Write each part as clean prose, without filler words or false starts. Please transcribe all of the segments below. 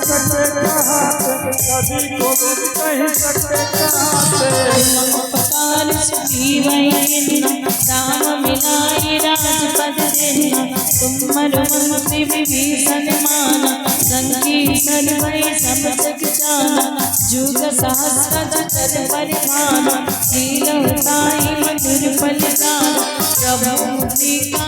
सकते कहाँ से, कभी गोविंद कह सकते कहाँ से। उपकार सुग्रीव राम मिलाए राजपद देना, तुम मरुमंत्री विभीषण माना, लंकी सर्वै सब जग जाना, जुग सहस्र जटर परिमाना, लीलवताई मधुर फल गाना, प्रभु मुद्रिका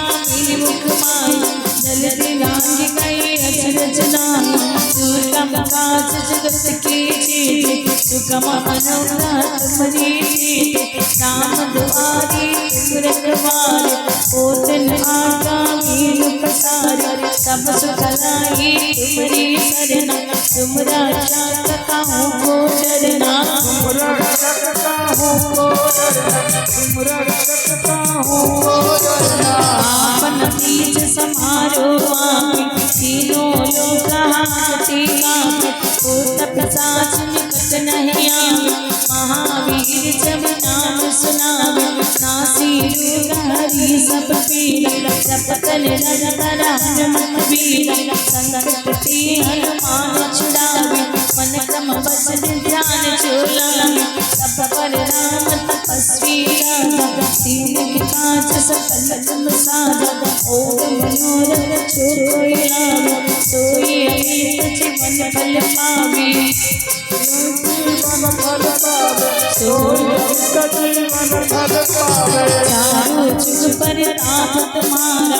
मुख माया, जलधि लांघि गए अचरज नाहि, दुर्गम काज जगत के जेते, सुगम अनुग्रह तुम्हारी रीते, नाम दुआरी तुम रखवारे, होतन आज्ञा मीन पसारे, सब सुख लाई तुम्हारी सरना, तुम राजा कताओं को डरना, तुम रक्षकता हो को डरना, तुम रक्षकता हो को डरना। आपन बीच समारो आमी, तीनों लोक हाथी कांपे, भूत पिशाच निकट नहीं आवे, महावीर जब नाम सुनावे, नासी रोग हरि सब पीरा, जपत निरंतर हनुमत वीरा, संकट ते हनुमान छुड़ावे, मन क्रम वचन ध्यान जो लावे, सब पर राम तपस्वी राजा, दीन के काज सकल तुम साजा, ओम मनोरथ जो कोई लावे, सोई अमित जीवन फल पावे, जीवन फल पावे, सोई अमित जीवन फल पावे। चारों जुग पर ताप तुम्हारा,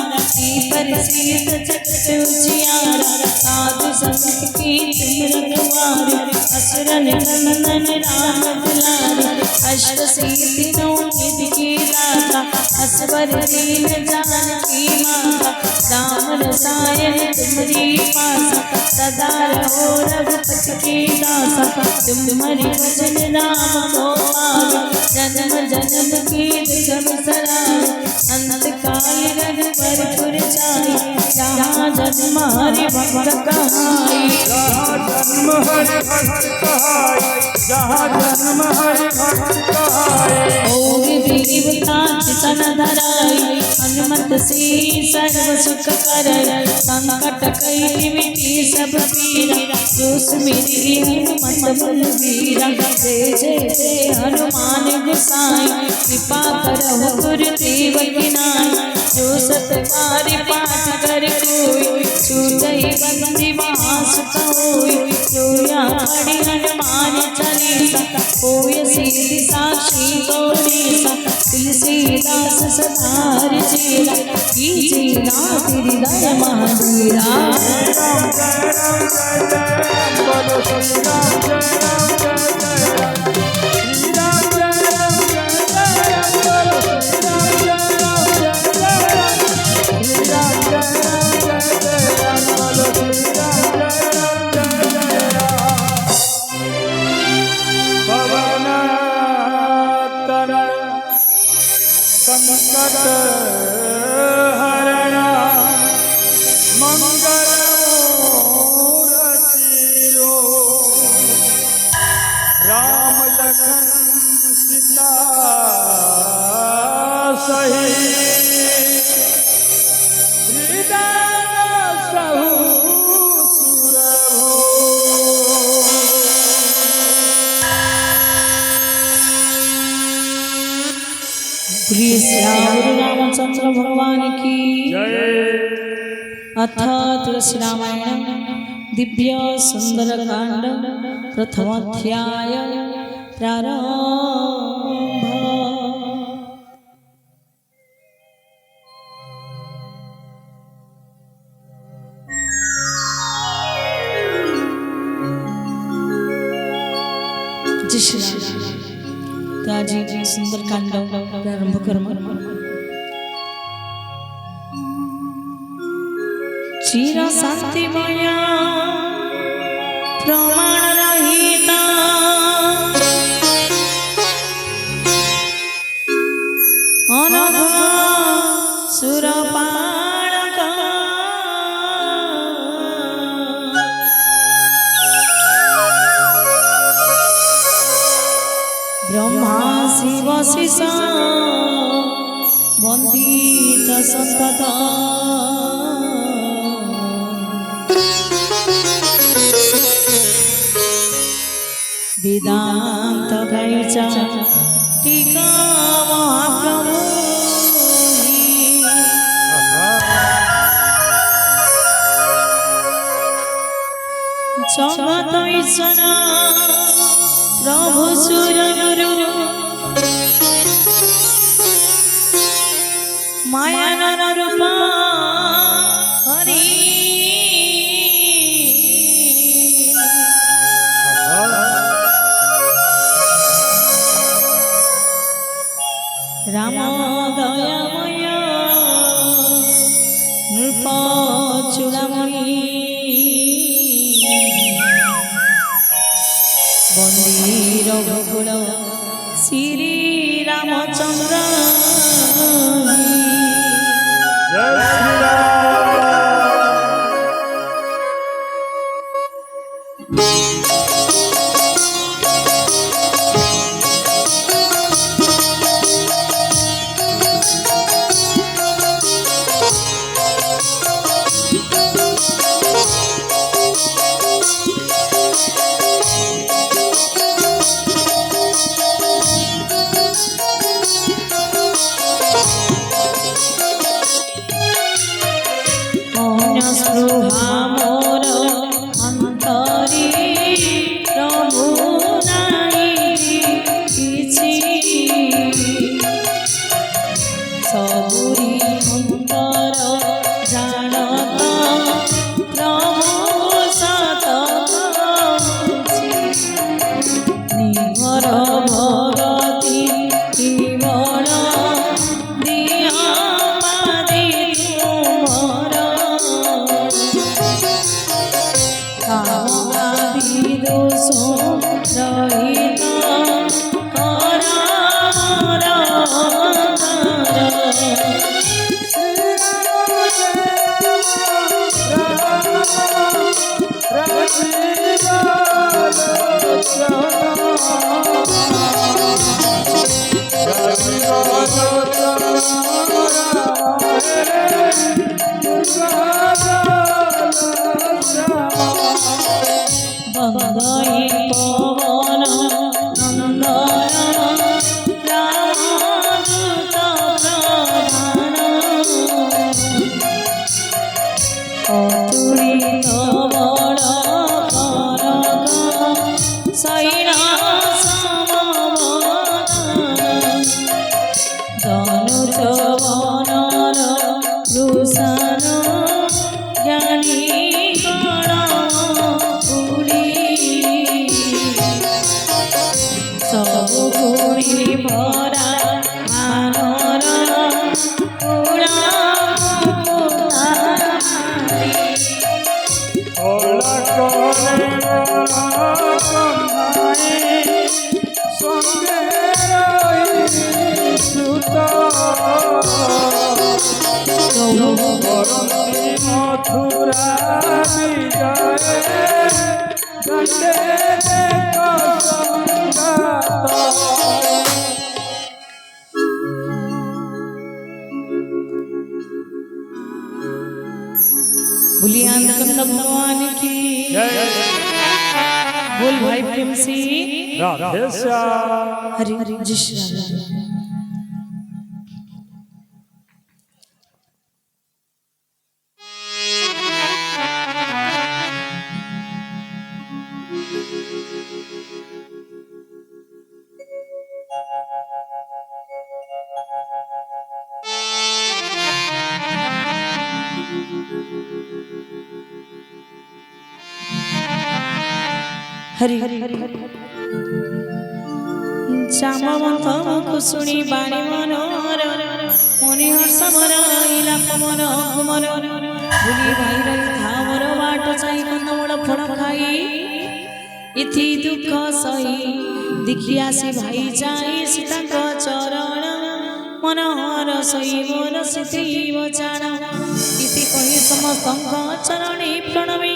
पर सीत जगत उजियारा, साधु संत की तुम रखवारे, असुरन नंदन राम दुलारे, अष्ट सिद्धि नौ निधि की दाता, असवर दीन जानकी माता, राम रसायन तुम्हारी पासा, सदा रहो रघुपति की दासा, तुम्हारी भजन राम को पावे, जन्म जन्म की दुख बिसरावे, अंत काल रघुवर जाए, जहाँ जन्म हरि भक्त कहाई, जहाँ जन्म हरि भक्त कहाई, जहाँ जन्म हरि भक्त कहाई। भोग विविधता चितन धराई, हनुमत से सर्व सुख करई, संकट कई मिटी सब पीरा, जो सुमिरि हनुमत बलवीरा, जय जय जय हनुमान गोसाई, कृपा करहु गुरुदेव की नाई, जो सत बार पाठ कर कोई, छूटहि बंदी वहाँ सुख होई, जो यहाँ पढ़ि हनुमान चालीसा, होय सिद्धि साक्षी गौरीसा, तुलसीदास सदा चेरा, कीजे नाथ हृदय महावीरा। जय राम जय राम जय जय राम, बोलो श्री राम जय राम जय जय राम, श्री राम जय राम जय जय राम, बोलो श्री राम जय राम जय जय राम, श्री राम जय राम जय जय राम, बोलो श्री राम जय राम जय जय राम। पवन तनय संकट हरण, मंगल मूरति राम लखन सीता सहित, हृदय सहु सुरभो। प्रिय श्री रामचंद्र भगवान की जय। अथ तुलसी रामायण दिव्य सुंदर कांड प्रथमाध्याय प्रारंभ। जय श्री राम। तो आज ये सुंदर कांड प्रारंभ करमा। चिर शांति माया प्रमाण रहिता, अनघ सुरपाणक, ब्रह्मा शिव शिष वंदित संतत। वेदांत गायचा टीका महाप्रभु जगत ईश्वर प्रभु सुरगुरु मायानर रूपा हरि राम दयामय नृप चूड़ामणि बंदी रघुकुल श्री रामचंद्र जय श्री राम। स्पृहा मोर अंतरी प्रभु नाई किछि सबुरी अंतर जानत प्रभु सत निघर भगति केवल दिया बंदई पवन नंदन रामदूत प्रधान अतुलित बल परग शैल समवदन धनुज वनर भूषण ज्ञानी गुणी भरा मानर मथुरा बुलियानंद भगवान की बोल भाई प्रेम से राधे श्याम। हरि हरि जय श्री राम। हरि हरि जामवंत कुसुणी बाणी मनोर मुनि हर्ष मर इलाप मन कुमर भूली भाई रही धामर बाट चाही कंदमूल फल खाई इथि दुख सही देखी आसी भाई जाई सीतांक चरण मन हर शैवर सिथैव चाण इति कही समस्तंक चरणी प्रणमी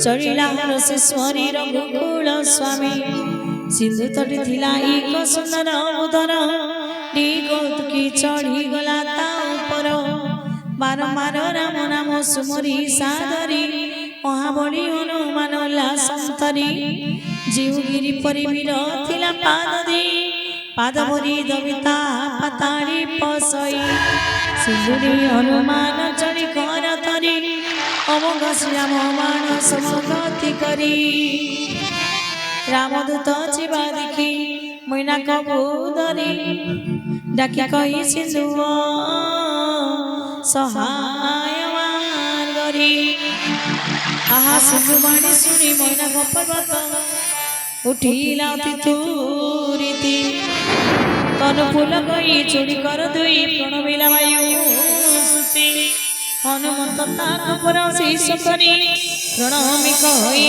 चढ़िला रसेश्वरी रघुकुल स्वामी सिंधु तटी थिला एक सुंदर उदर की चढ़ी गला ता ऊपर बारंबार राम नाम सुमरी सादरी महाबली हनुमान संत ତରି ଜିଉଗିରି ପରି ବୀର ଥିଲା ପାଦ ଦେଇ ପାଦ ଭରି ଦବିତା ପାତାଳି ପଶଇ ସିନ୍ଦୁରି ହନୁମାନ ଚଳି କର ତରି ଅମୋଘ ଶ୍ରୀରାମ ବାଣ ସମଗତି କରି ରାମଦୂତ ଯିବା ଦେଖି ମଇନା କବୁଦରି ଡାକି କହି ସିନ୍ଧୁ ସହାୟମାନ କରି ଆହା ସିନ୍ଧୁ ବାଣୀ ଶୁଣି ମଇନା ପର୍ବତ ଉଠିଲା ତୁରିତି ତନୁ ଫୁଲ କହି ଚୁଡ଼ି କର ଦୁଇ ପ୍ରଣବିଲା ବାୟୁ ସୁତି ହନୁମନ୍ତ ତାକୁ ପରଶିଷ କରି ପ୍ରଣମି କହି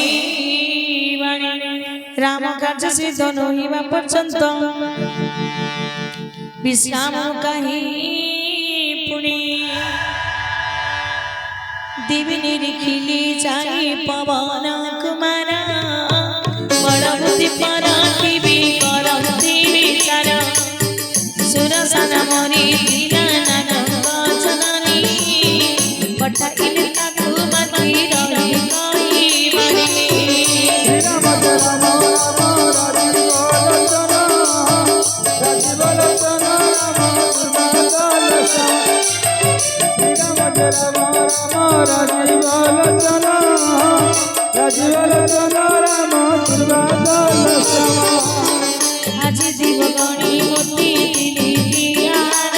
ବାଣୀ ରାମ କାର୍ଯ୍ୟ ସିଦ୍ଧ ନହିବା ପର୍ଯ୍ୟନ୍ତ ବିଶ୍ରାମ କାହିଁ ପୁଣି ଦିବି ନିରିଖିଲି ଯାଇ ପବନ କୁମାର ବଡ଼ ବୁଦ୍ଧି ପରଖିବି କରନ୍ତି ବିଚାର ସୁରସନ ମରି ନାନକ ଜନନୀ ପଠାଇଲେ ତାକୁ ମାତି ରହି କହିବାଣି ଶ୍ରୀରାମ ଜୟ ରାମ ରାମ ରାଜୀବ ଲୋଚନ ରାମ ଦୁର୍ବାଦଲ ଶ୍ୟାମ ଆଜି ଦିବଗଣି ମୋତି ଦିଲିଆର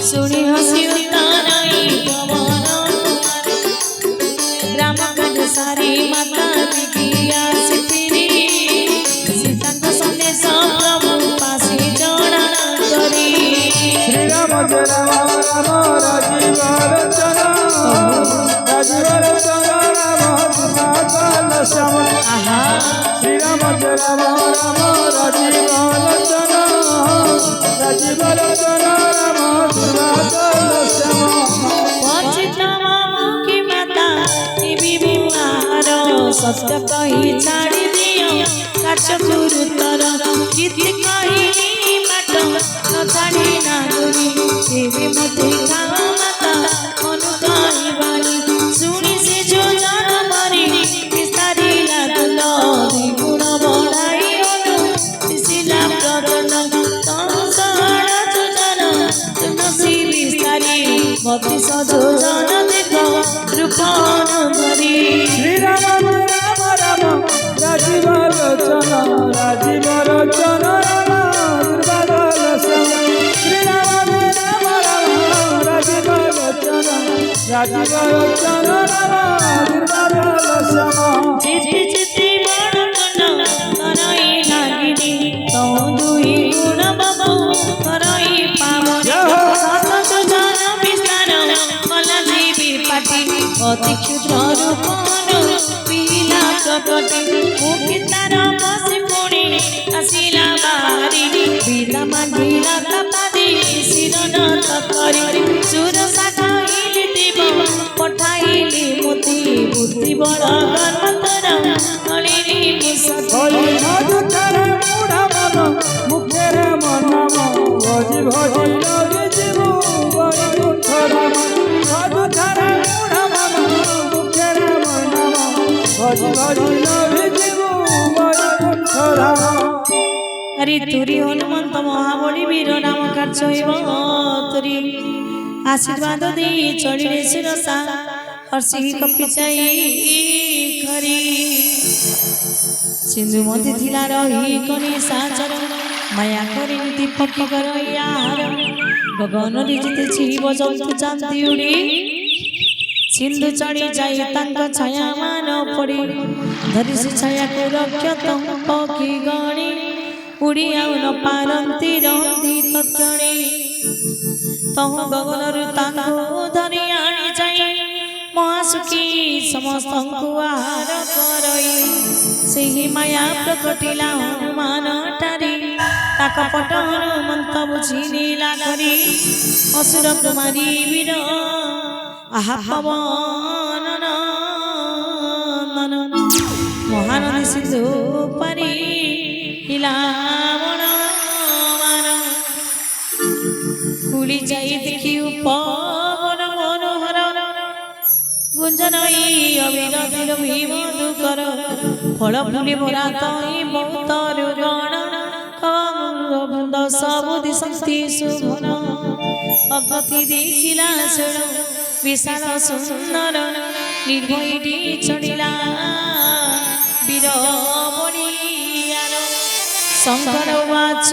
ଶୁଣି ହସି ଉତ୍ତରଇ ପବନ ରାମ କାଠ ସାରି ମାତା ବିକି ଆସିଥିରି ସୀତାଙ୍କ ସନ୍ଦେଶ ପ୍ରଭୁ ପାଶି ଜଣା କରି ଶ୍ରୀରାମ ଜୟ ରାମ ରାମ ରାଜୀବ ଲୋଚନ ରାମ ଦୁର୍ବାଦଲ ଶ୍ୟାମ ଶ୍ରୀରାମ ଜୟ ରାମ ରାମ ରାଜୀବ ଲୋଚନ ରାମ ଦୁର୍ବାଦଲ ଶ୍ୟାମ ପଚିତମୁଖୀ ମାତା ବିଭୁଆର ସତ୍ୟ କହି ଛାଡ଼ି ଦିଅ କାର୍ଯ୍ୟ ଗୁରୁତର ଗୀତି କହିଲି ବାଟ ନ ଛାଡ଼ି ନା ଗୁରି ଏବେ ମୋତେ ଖାଅ ମାତା ମନୁ କହିବାଣି ଶୁଣି ସେ ଯୋଜନ ମରି ବିସ୍ତାରିଲା ଦୁଲ ଦ୍ୱିଗୁଣ ବଢ଼ାଇ ଅନୁ ଦିଶିଲା ପ୍ରଦନ ତଂସହଳ ଯୋଜନ ତୁଳସୀ ବିସ୍ତାରି ବତିଶ ଯୋଜନ ଦେଖ ରୂପ ଧରି ଶ୍ରୀରାମ ରାମ ରାମ ରାଜୀବ ଲୋଚନ ରାମ ଦୁର୍ବାଦଲ ଶ୍ୟାମ ଶ୍ରୀରାମ ରାମ ରାମ ରାଜୀବ ଲୋଚନ ରାମ ଦୁର୍ବାଦଲ ଶ୍ୟାମ ଚିଠି ଚିଠି ବଡ଼ କନ କରଇ ନାଗିନି ତଉ ଦୁଇ ଗୁଣ ବାବୁ କରଇ ପାବନ ସତ ଯୋଜନ ବିସ୍ତାର କଲା ଦେବୀ ପାଟି ଅତି କ୍ଷୁଦ୍ର ରୂପନ ପିଲା ପ୍ରକଟି ମୁଖି ତାର ବସି ପୁଣି ଆସିଲା ବାହାରି ବିଲା ମାଗିଲା ତାପାଦି ଶିରନ ତକରି ସୁରସା କହିଲି ଦେବ ପଠାଇଲି ମୋତି ବୁଦ୍ଧି ବଳ ଗର୍ଭତର ଅଳିନି ଭଳି ମଧୁକର ମୂଢ଼ ମନ ମୁଖରେ ମନମ ଭଜି ଭଜି ଲଗି ଯିବୁ ବୈକୁଣ୍ଠ ଧାମ ମଧୁକର ମୂଢ଼ ମନ ମୁଖରେ ମନମ ଭଜି ଭଜି ଲଗି ଯିବୁ ବୈକୁଣ୍ଠ ଧାମ हरि तुरी हनुमंत महाबली वीर नाम कार्य तुरी आशीर्वाद दे चढ़ी शिरसा हर्षि कपि खरी सिंधु मती थिला रही कनी साचर माया करी दीपकी कर यार गगन रिजिते जीव जंतु चांदी उड़ी सिंधु चढ़ी जाई तांक छाया मान पड़ी धरी से छाया को रक्षत पक्षी गणी उड़ी आउ न पारती रंती तक्षणी तह गगनरु तांको धरी आनी जाई महासुखी समस्त आहार करई सेही माया प्रकटिला हनुमान ठारी ताक पट हनुमंत बुझी नीला करी असुर कुमारी वीर आहा पवन नंदन महानदी सिंधु परी हिलावण मान कुली जाई देखी पवन मनोहर গুঞ্জনই অবিরতির বিমধুকর ফল ফুলি ভরা তই বহুত রুগণ বৃন্দ সবুদি শক্তি সুভন অগতি দেখিলা শুণ বিশাল সুন্দর নির্ভয়টি চড়িলা বীর বলিয়ার শঙ্কর উবাচ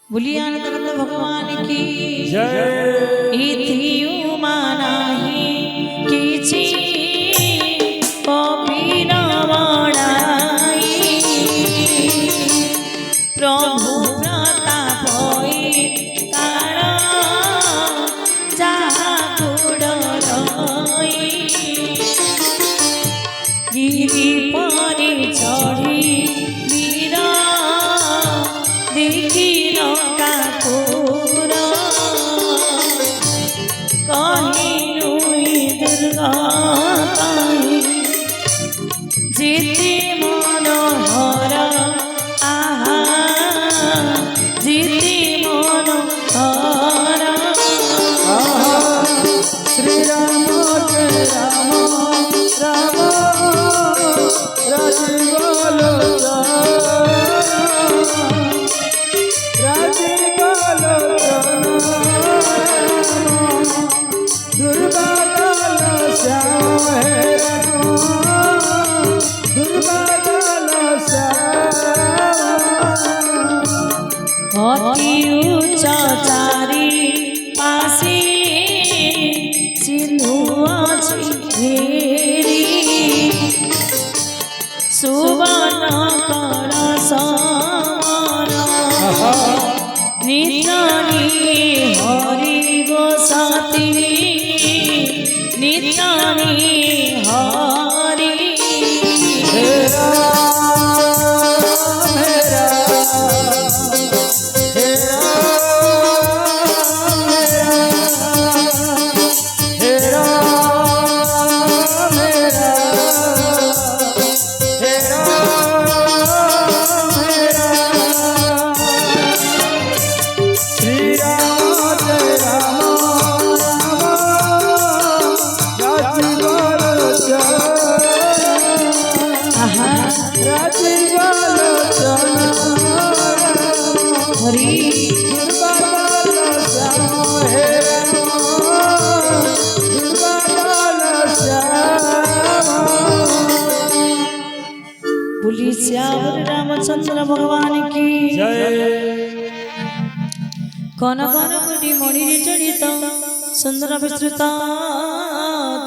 बोलिए आनंद भगवान की जय इति उमा नाही किछि कपिन बड़ाई प्रभु प्रताप होई काल जाकुड़ रई गिरि परि चढ़ी वीर देखी जीती मनोहर आहा जीती मनोहर श्री राम जय राम राम राजीव अति उच्च चारी पासी सिंधु अछि घेरी सुवर्ण कलश नित्यानि हरि गोसाती नित्यानि हरि बोली श्यावर रामचंद्र भगवान की जय कन कन कोटि मणि जड़ित सुंदर विस्तृत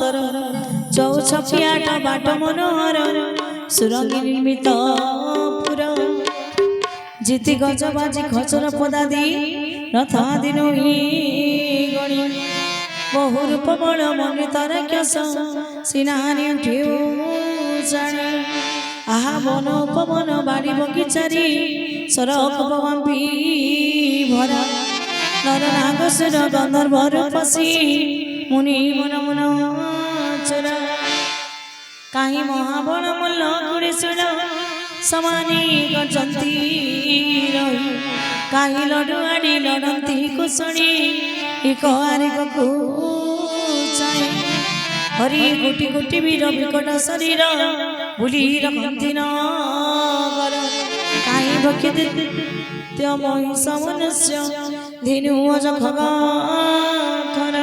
तर चौछपियाट बाट मनोहर सुरंगी निर्मित पुर जिति गज बाजी खचर पदादी रथादि नही गणी बहुरूप बल मणि तारक्यस सिनानी उठेउ जाने आहा बन उपवन बाड़ी बगीचारी सरक पवंपी भरा नर नागसुर गंधर्व रूपसी मुनि मन मन चरा कहीं महाबल मल्ल गुड़ेशुर समानी गजंती रही कहीं लडुआड़ी लड़ती कुशणी एक आरिक को चाहे हरि कोटि कोटि वीर विकट शरीर भूली रखती नगर कहीं भक्ति त्यो महिष मनुष्य धेनु अज खर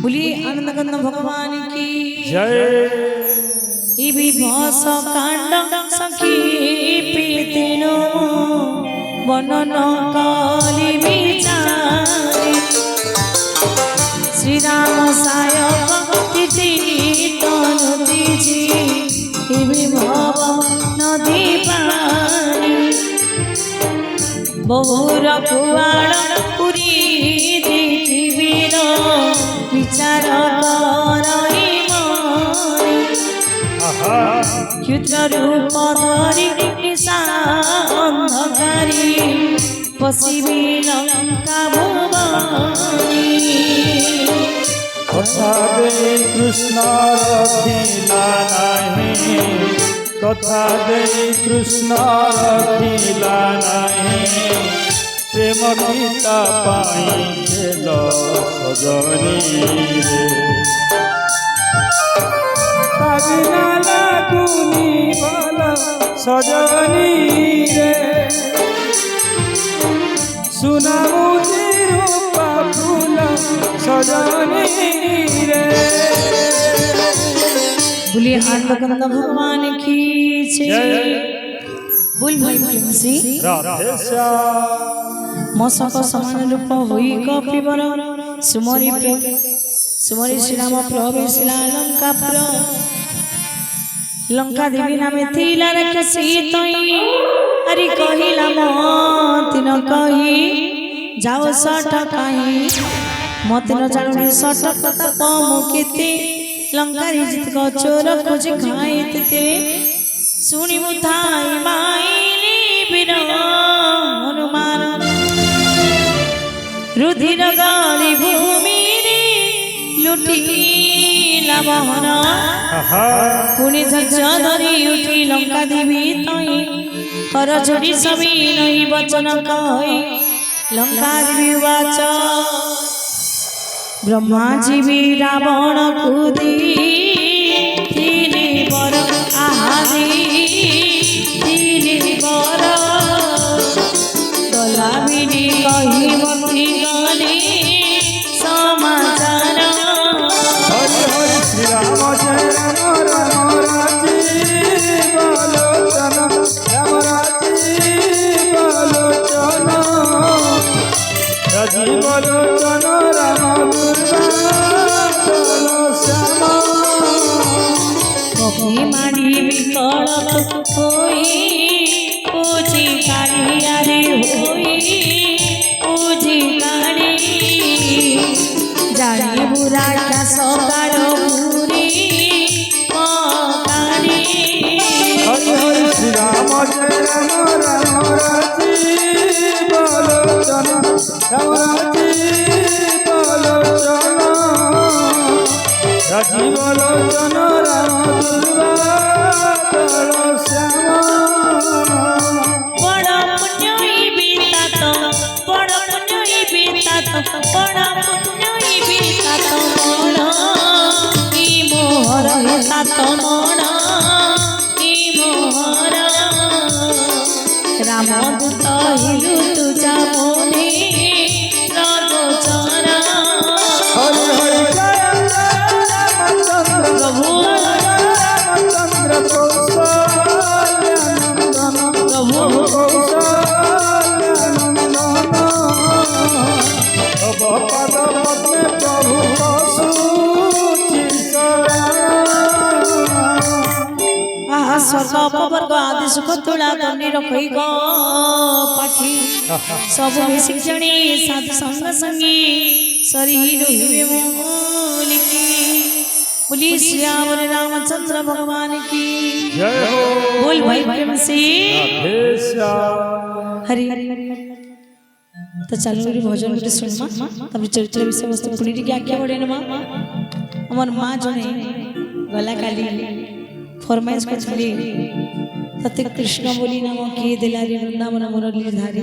भूली आनंद कंद भगवान की जय विभस कांड सखी पीतिनो वर्णन कली विचारी श्री राम सायक तिथि तनुति जी विभव नदी पानी बहुर कुआड़ पुरी देखिवीर विचार करई मनी क्षुद्र रूप धरी निशा अंधकारी पशिबी लंका भुवनी कथा दे कृष्ण रखिला नाही कथा दे कृष्ण रखिला नाही প্রেম গীতা পাইছিল সজনী রে কাবিনা লাগুনি বল সজনী রে সুনামুজি রূপা ফুল সজনী রে। बोलिए आत्मकंद भगवान की जय। बोल भाई प्रेम से राधे श्याम मौसम समान रूप हुई कपि बर सुमरी सुमरी श्री राम प्रभु शिला लंका पुर लंका देवी नामे थिला रखसी तई अरे कहिला मत न कही जाओ सट काई मत न जाने सट कथा कम केते लंका जित को चोर खोज खाइते सुनी मुथाई माइली बिना हनुमान रुधिर गाली भूमि रे लुटी लामहन पुनि धैर्य धरी उठी लंका देवी तई कर जोड़ी सभी नहीं वचन कही लंका देवी वाच ब्रह्मा जी भी रावण कूदी तीने बर आहादी तीने बर गला बिनी कही मती गली समाचार हरि हरि श्री राम जय राम राम राजी बलोचन राम राजी बलोचन राजी बलोचन राम कभी मारी विकल होई पूजी कालियारे होई पूजी काली जानी बुरा क्या सकाल पूरी काली हरि हरि श्री राम जय राम राम राजी बलोचन राम राजी बलोचन राजी बलोचन राम बड़ा पुण्य बीता तो बड़ा पुण्य बीता तो बड़ा पुण्य बीता तो मोरा की मोहर हेता तो मोरा की मोहर राम दूत हिलु तुझा मोने रागोचरा हरि हरि जय रामचंद्र प्रभु रामचंद्र कौशल्यानंदन प्रभु कौशल्यानंदन अब पद पद्मे प्रभु बसुचि स्वर्ग अपवर्ग आदि सुख तुला तन्नी रखई गो पाठी सब मिसिक जणी साधु संग संगी शरीर हुए मोलिकी बोली श्याम रामचंद्र भगवान की जय हो बोल भाई प्रेम से राधे श्याम हरि तो चलो मेरी भजन गुटे सुनमा तब चरित्र विषय वस्तु पुणी टिके आज्ञा पड़े नमा हमर माँ जने गला काली फरमाइश करछली तते कृष्ण बोली नाम किए देला रे वृंदावन मुरली धारी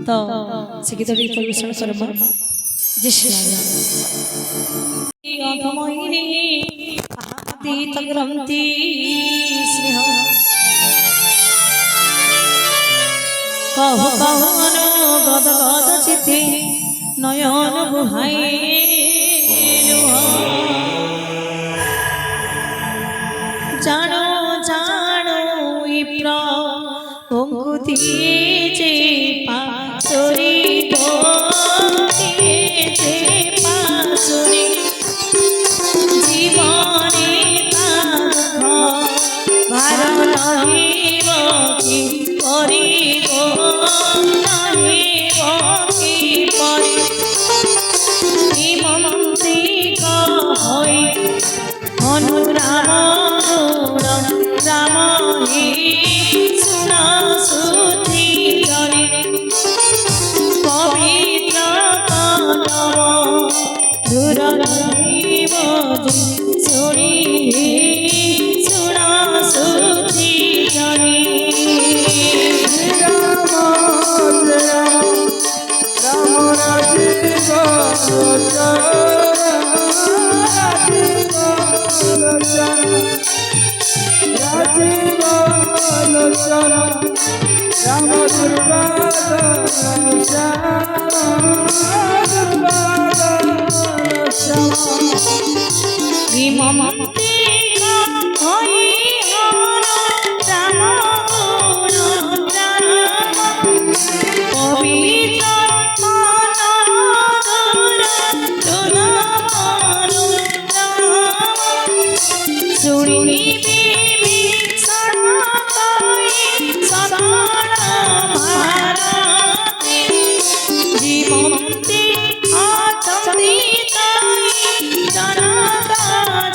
तो से गीत रे परिवेषण करबा जय श्री राम अघमयिनी आतीत ग्रंथि स्नेह कहु कहनु गद गद चिते नयन बुहाई जानो जानो विप्र भंगुति जे पासुरी गोती जे पासुरी जीवने ताख भार रहिब कि करिब रहिब कि परि निमन्त्रित होइ अनुराम राम ही सुना सुधी करे पवित्र कदम दूर रहिब सुनी सुना सुधी करे राम जय राम শুনিবি ভীষণ কই সরল ভারতে জীবন্তি অচন্তি তাই জনক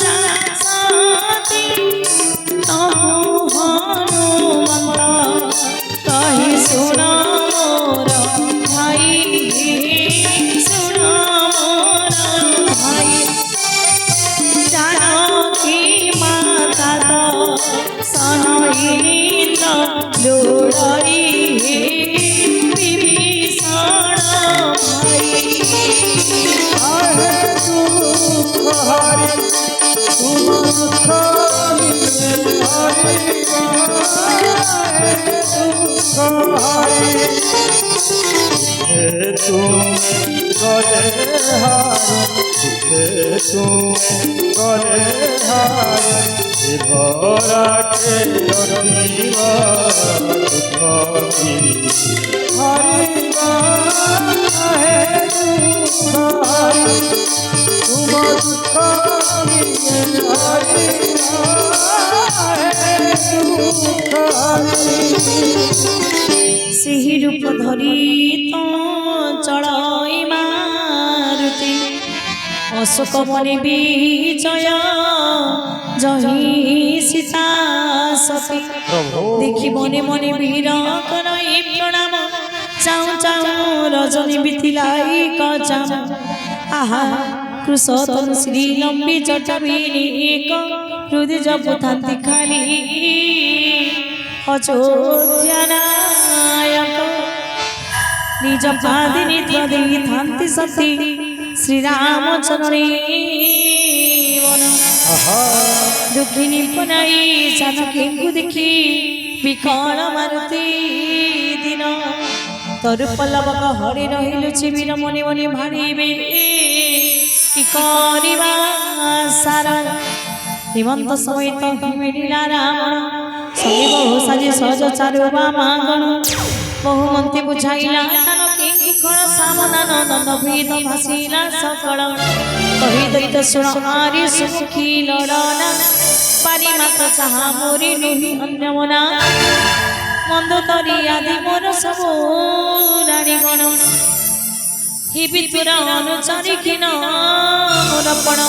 জাসতি তহু হনুমন্ত কহি শুণ মোর ভাই শুণ মোর ভাই জানকী মাতা সনহিনী লোড়ি বিভীষণ ভাই আহে দুঃখ হারি দুঃখ নিয়ে হারি আহে দুঃখ হারি তুমি গলে হারি তুমি গলে হারি ধরাকে অনিব দুঃখ হরিবা হে দুঃখ হরি তুম দুঃখ নিয়ে হরিবা হে দুঃখ হরি ସେହି ରୂପ ଧରି ତ ଚଳଇ ମାରୁତି ଅଶୋକ ବନେ ବିଜୟ ଜହି ସୀତା ସତୀ ଦେଖି ମନେ ମନେ ବୀର କରଇ ପ୍ରଣାମ ଚାହୁଁ ଚାହୁଁ ରଜନୀ ବିଥିলাই କଚାମ ଆହା କୃଷ ତନୁ ଶ୍ରୀ ଲମ୍ବି ଜଟବିନି ଏକ ହୃଦୟ ଜପୁଥାନ୍ତି ଖାଲି ଅଯୋଧ୍ୟା ନାୟକ ନିଜ ପାଦି ନିଦ୍ର ଦେଇଥାନ୍ତି ସତୀ ଶ୍ରୀରାମ ଚରଣୀ ବନ ଦୁଃଖିନୀ ପନାଇ ଜାନକୀଙ୍କୁ ଦେଖି ବିକଳ ମାରୁତି ଦିନ ତରୁ ପଲ୍ଲବକ ହରି ରହିଲୁ ଚିବିର ମନେ ମନେ ଭାରିବେ କି କରିବା ସାର হিমন্ত সমেত মিলিলা রাবণ সজীব সাজি সহজ চারু বামাগণ বহুমন্ত্রী বুঝাইলা জানকী কণ সামনা নন্দন ভীত ভাসিলা সকল কহি দৈত শুণ আরি সুখী লড়না পারি মাত্র চাহা মোরি নুহি অন্যমনা মন্দ তরি আদি মোর সবু রাণীগণ হি বিতুর অনুচারী ক্ষীণ মোর পণ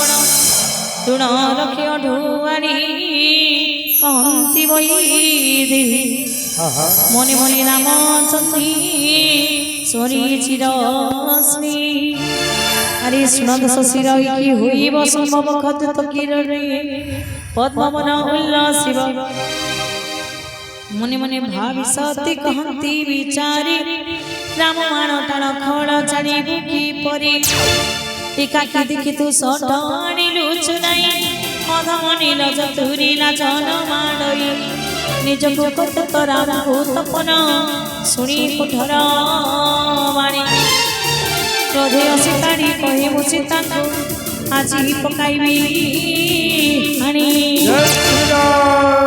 ତୁଣ ରଖି ଅଢୁଆଣି କହନ୍ତି ବଇ ଦେହି ମନେ ମନେ ରାମ ଚନ୍ତି ସ୍ୱରୀ ଚିର ଶ୍ରୀ ଆରେ ଶୁଣନ୍ତ ଶଶୀର କି ହୋଇବ ସମ୍ଭବ ଖତ କିରରେ ପଦ୍ମବନ ଉଲ୍ଲସିବ ମନେ ମନେ ଭାବି ସତୀ କହନ୍ତି ବିଚାରି ରାମ ମାଣ ଟାଣ ଖଳ ଜାଣିବୁ କିପରି একাকি দেখি তু সটানি লুচুনাই অধমনি লজ তুরিলা জন মাড়ই নিজকু কত তরাম ভূতপন শুনি কুঠর বাণী ক্রোধে অসিতাড়ি কহিবু সীতাঙ্কু আজি পকাইবি আনি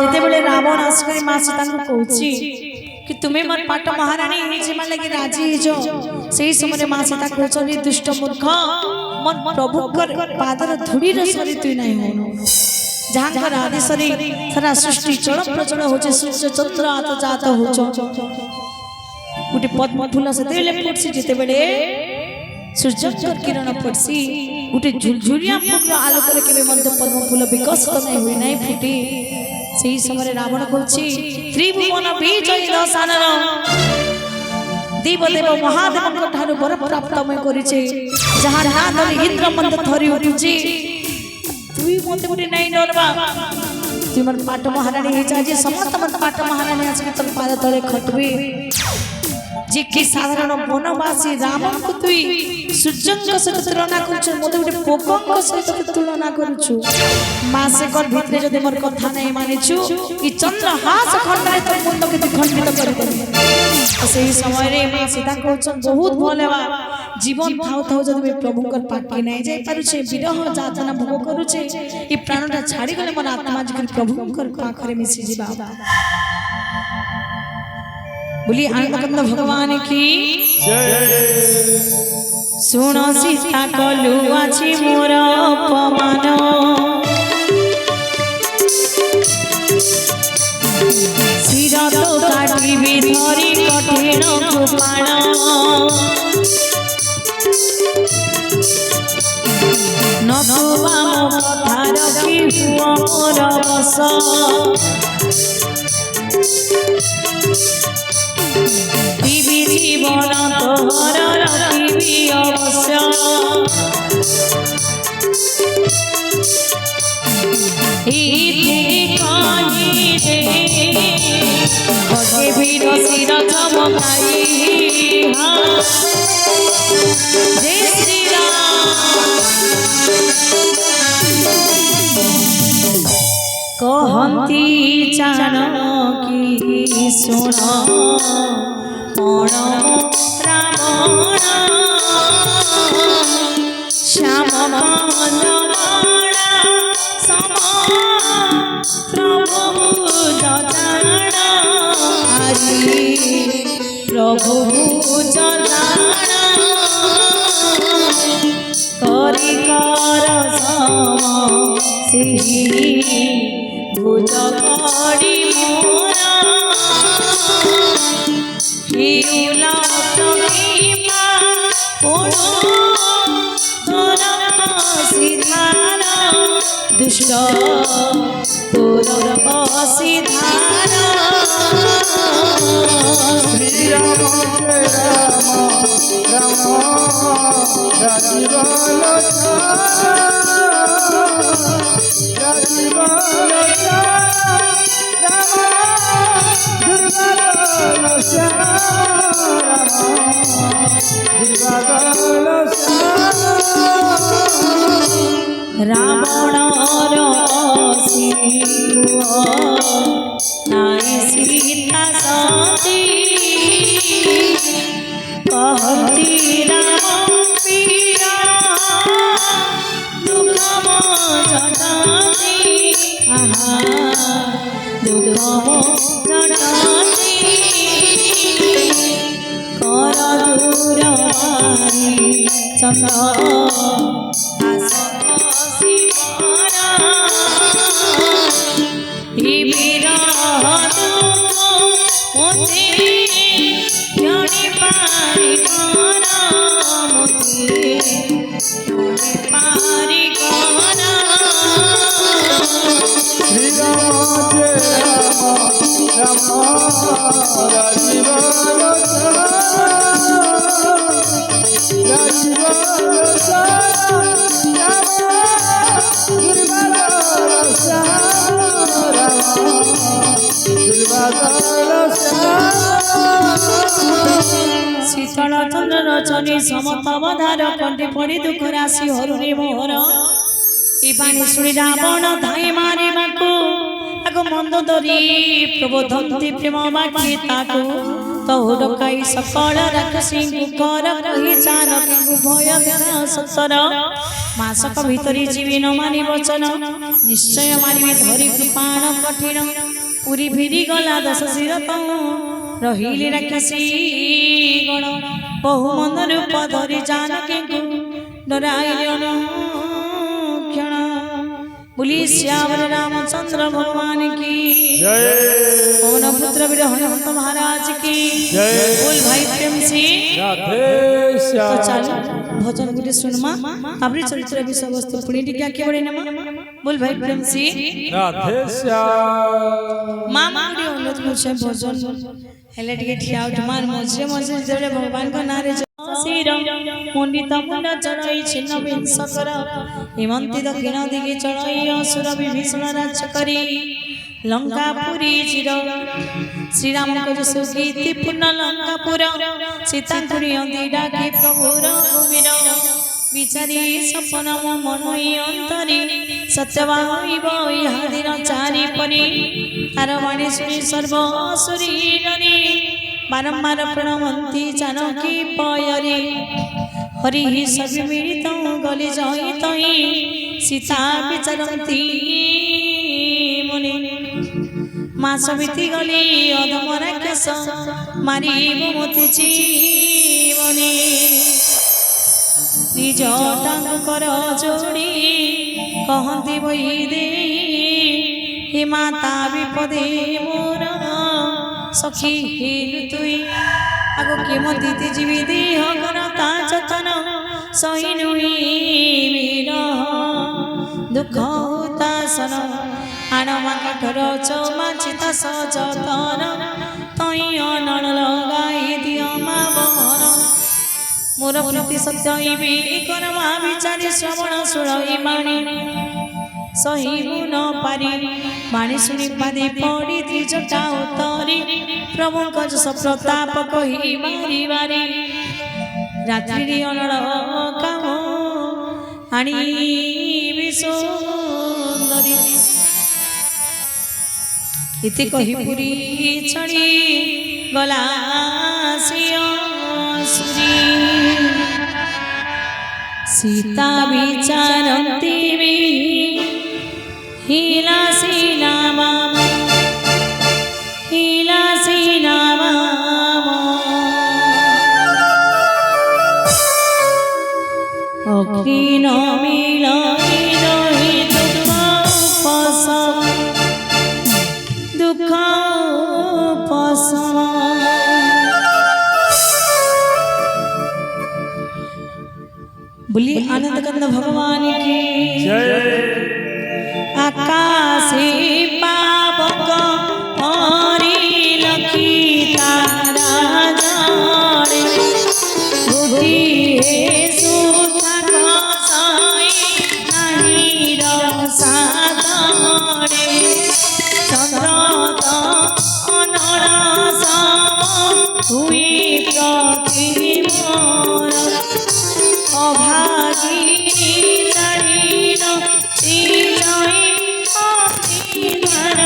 যেতেবেলে রাবণ আসিকরি মা সীতাঙ্কু কହୁଛି कि तुम्हें मन पाट महारानी जीवन लगे राजी जो सही समय मां सीता कहछनी दुष्ट मूर्ख मन प्रभु कर पादर धूड़ी रे सरी तुई नहीं हो जहां कर आदि सरी सारा सृष्टि चल प्रचल होचे सूर्य चंद्र आत जात होचो गुटे पद्म फूल से देले फुटसी जेते बेले सूर्य किरण फुटसी गुटे झुलझुलिया फूल आलोक रे केबे मध्य पद्म फूल विकसित नहीं हुई नहीं फुटी সেই সময় রাবণ কইছি ত্রিভুবন বিজয় দশানর দেবদেব মহাদেবଙ୍କ ଠାରୁ ବର ପ୍ରାପ୍ତ ମୁଁ କରିଛି ଯାହା ନା ଧରି ଇନ୍ଦ୍ର ମନ୍ଦ ଧରି ଉଠୁଛି তুই মতে বলি নাই ডরবা তুই মন পাট মহারানী হইছা যে সমস্ত মন পাট মহারানী আজকে তোর পাদ তলে খটবে যে কি সাধারণ বনবাসী রামଙ୍କୁ তুই সূর্যଙ୍କ সହିତ তুলনা করছু মতে ଗୋଟେ পোকଙ୍କ ସହିତ তুলনা করছু মাসে কর ভিতরে যদি মোর কথা নাই মানিছু কি চন্দ্রহাস খণ্ডরে তোর মুন্ডকে তুই খণ্ডিত করে দেবি সেই সময়রে মা সীতা কହୁছন বহুত ভলেবা জীবন থাও থাও যদি আমি প্রভুঙ্কর পাটকে নাই যাই পারুছে বিরহ যাতনা ভোগ করুছে এই প্রাণটা ছাড়ি গলে মন আত্মা যদি প্রভুঙ্কর পাখরে মিশি ଯିବା बोली आनंद भगवान की सुन सीता कलु आछि मोर अपमान ବାଣ ନକୁବା ମୋ କଥା ରଖି ହୁଅ ମୋର ବସ ଦିବି ଜୀବନ ତୋର ରଖିବି ଅବଶ୍ୟ ଖୋଜେ ଭିଡ଼ ଶିର ଚମକାଇ ଜୟ ଶ୍ରୀରାମ କହନ୍ତି ଜାନକୀ ଶୁଣ କଣ ରାବଣ ଶ୍ୟାମ ପ୍ରଭୁ ଜଣାଣ କରି କର ସମ ସେହି ଭୁଜ ପଡ଼ି ମୋର ହିଉଲ ପ୍ରତିମା ପୋଡ଼ ତୋର ସିଧାର ଦୁଷ୍ଟ ତୋର ବସିଧାର श्री राम जय राम राजीव राजीव रावणर शिव नाई सीता सती कहती राम पीरा दुखम जटाती आहा दुखम जटाती कर दूर मारी चंद्र शीतल चंद्र रचनी समतवधार कंठी पड़ी दुख राशि हरुरे मोहर ई पानी शुणी रावण धाई मारिबाकू आगो मंद धरी प्रबोधन्ति प्रेम बाकी ताकू तहु डकाई सकल राक्षसी घर कही जानकी भय देना सतर मासक भितरी जीवी न मानि वचन निश्चय मारिबे धरी कृपाण कठिन पुरी भिरी गला दश शिर रहिले राक्षसी गण बहु मन रूप धरी जानकी डराइले क्षण बोली श्यावर रामचंद्र भगवान की जय पवन पुत्र वीर हनुमंत महाराज की जय बोल भाई प्रेम से राधे तो श्याम चल भजन गुटे सुनमा तापरे चरित्र विषय वस्तु पुणी टिका के बड़े नमा बोल भाई प्रेम से राधे श्याम मामा गुटे अनुरोध मुझे भजन हेले टिके ठिया उठ मार मझे मझे जरे भगवान का नारे शिर मुंडित मुंड चढ़ाई छिन्न विंश कर हिमंती दक्षिण दिगे चढ़ाई असुर विभीषण राज्य करी लंकापुरी चिर श्री राम को सुगीति पूर्ण लंकापुर सीतापुरी अंधीरा के प्रभुर भूमिर विचारी सपन मनोई अंतरी सत्यवाइब इहादिन चारि परी तार वाणी शुणी सर्व असुरी डरी बारंबार प्रणमंती जानकी पयरी हरि सभी मिलित गली जई तई सीता विचरंती मुनि मास बीती गली अधम राक्षस मारी मोती जीवनी निज टांकर जोड़ी कहती बही दे हे माता विपदे मोर सखी हेलु तुई आगो केमती जीवी देह करता जतन सही नुई दुख उतासन आणमा कठोर चौमाचित सजतन तई अनल लगाई दियो मा बहन मोर प्रीति सत्य इबी कर्मा विचारी श्रवण सुरई बाणी सही न पारी बाणी शुणी पादे पड़ी त्रिजटा उतरी प्रभु जस प्रताप कही बारी बारी रात्रि अनल काम आनी सुंदरी इति कही पुरी छड़ी गला सिंहसुरी सीता विचारती हिलासी नाम अग्नि मिलाई रही दुख पसम बोली आनंद कंद भगवान की आकाशे पावक हरि लखी तारा जाने बुद्धि सुथा कसाई नहीं रसादने चंद्र अनर सम हुई प्रति मोर अभागिनी जानिन श्रीजय अभिधर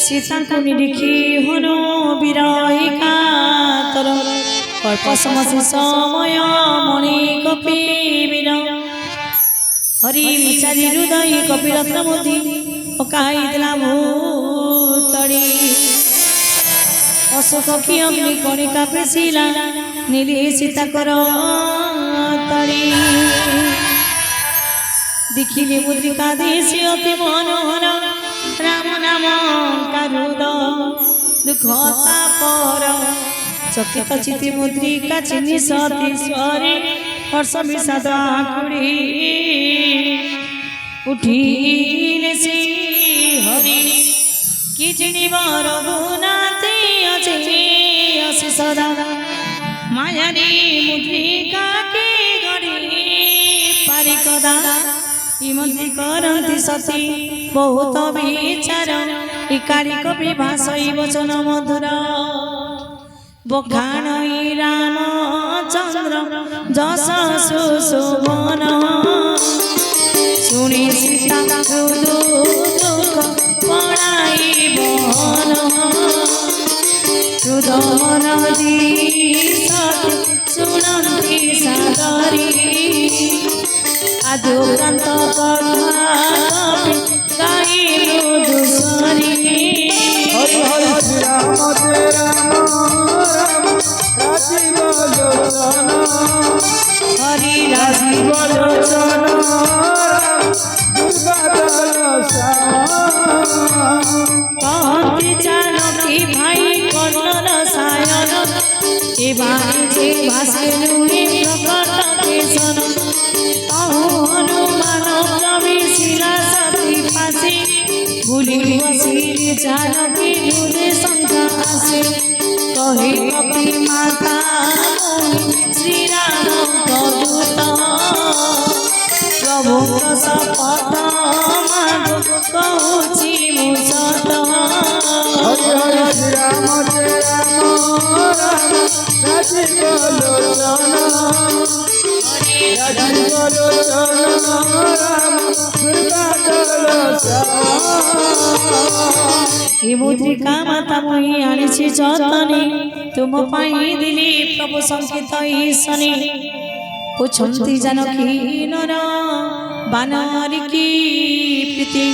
सीता को निरीखी हनो विरहिका तर कल्प समसी समय मणि कपिवीर हरि विचारी हृदय कपिरत्न मोदी पकाई दिला भूतड़ी अशोक की अग्नि कणिका पेशिला नीली सीता कर तड़ी देखिले मुद्रिका देश अति मनोहर राम नाम कारुद दुख तापर चकित चिति मुद्रिका चिन्हि सतीश्वरी हर्ष विषाद आकुड़ी उठिले श्री हरि कि जिणिब रघुनाथी अचे असी सदा मायारी मुद्रिका के गढ़ी पारिकदा इमति करती सती बहुत विचार इकारी कवि भाषई वचन मधुर बखाण राम चंद्र जस सुशोभन शुणी सीता दुख पड़ाई बहन सुदमन शुणती सादरी आदुरांत गाई मधुसरी हरि हरि राम हरि राजीव लोचन कहती जानकी भाई कर्ण सायन ए बाजे भाषे नुहे प्रकट केशन कहु हनुमान कवि शिला सती पासी भूली बसी जानकी दूधे शंका आसे कहे कपि माता श्री राम दूत प्रभु शपथ माग कहूची मुसत हरि हरि श्री राम जय राम राजीव लोचन राजीव लोचन राम हे मुद्रिका माता मुहि आनिछि जतने तुम पाई दिली प्रभु संकेत ईशने पुछन्ति जानकी नर बानरी की प्रीति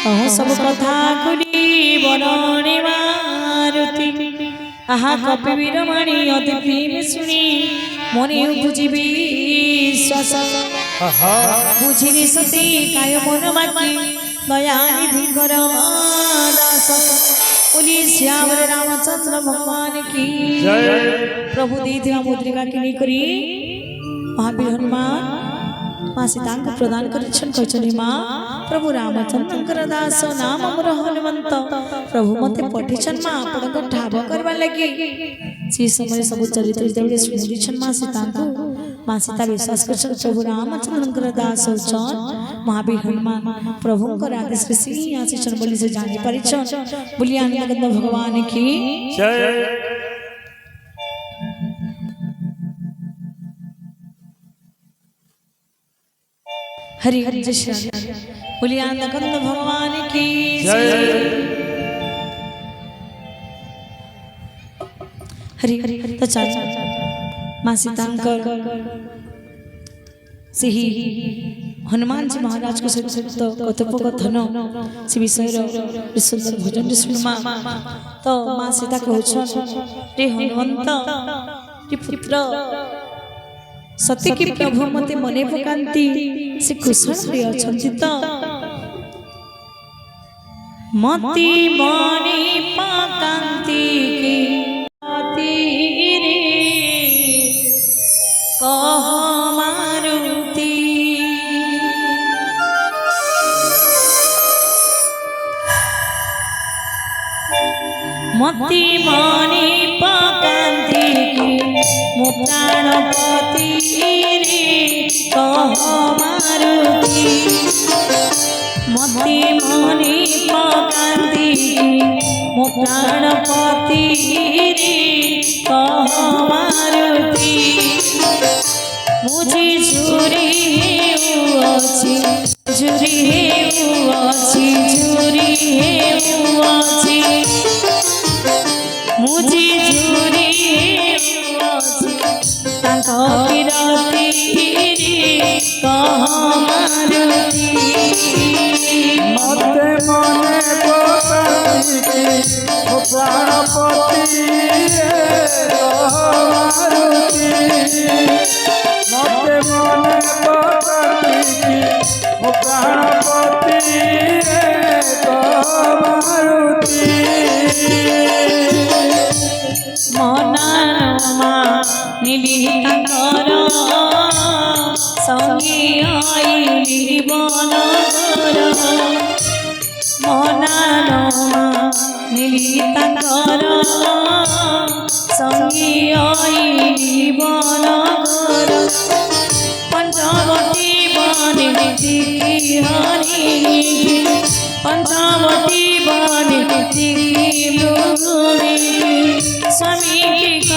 कह सब कथा खुली बरणे मारुति आहा कपिवीर वाणी अति प्रेम शुणी मने बुझी विश्वास बुझिली सती काय मन बाकी दयानिधि कर दास बोली श्यामर रामचंद्र भगवान की जय। प्रभु देथिबा मुद्रिका किनी करी महावीर हनुमान माँ सीता को प्रदान करिछन कहछनि माँ प्रभु रामचंद्र दास नाम मोर हनुमंत प्रभु मते पठिछन माँ आपनको ठाब करबा लागि से समय सब चरित्र देवले सुनिछन माँ सीता को माँ सीता विश्वास करछन प्रभु रामचंद्र दास छन महावीर हनुमान प्रभु को आदेश ऋषि आशीषन बोली से जानि परिछन बोली आनंद भगवान की जय। हरि हरि जय श्री राम बोली आनंद भगवान की जय। हरि हरि तो चल माँ सीतांकर से ही हनुमान जी महाराज को सहित कथोपकथन से विषय सुंदर भोजन शुणमा तो माँ सीता कहछन रे हनुमंत रे पुत्र सत्य की प्रभु मते मने पकांती से कुशल रे अछंती तो मति मने पकांती की कह मारुति मति मने पकांती की मो प्राणपति रे कह मारुति मति मने पकांती की मो प्राणपति रे कह मारुति मुझे झुरी अछि झुरी अछि झुरी अछि मुझे झुरी अछि तांको किरति रे कह मारुति मते मने पकांती ओ प्राणपति रे कह मारुति मते मने पकांती ओ प्राणपति रे कह मारुति मनानमा निलितांकर संगी आईली बनकर मनानमा निलितांकर संगी आईली बनकर पंचवटी बने दिखी हरि पंचवटी बने दिखी मृगुरी स्वामी की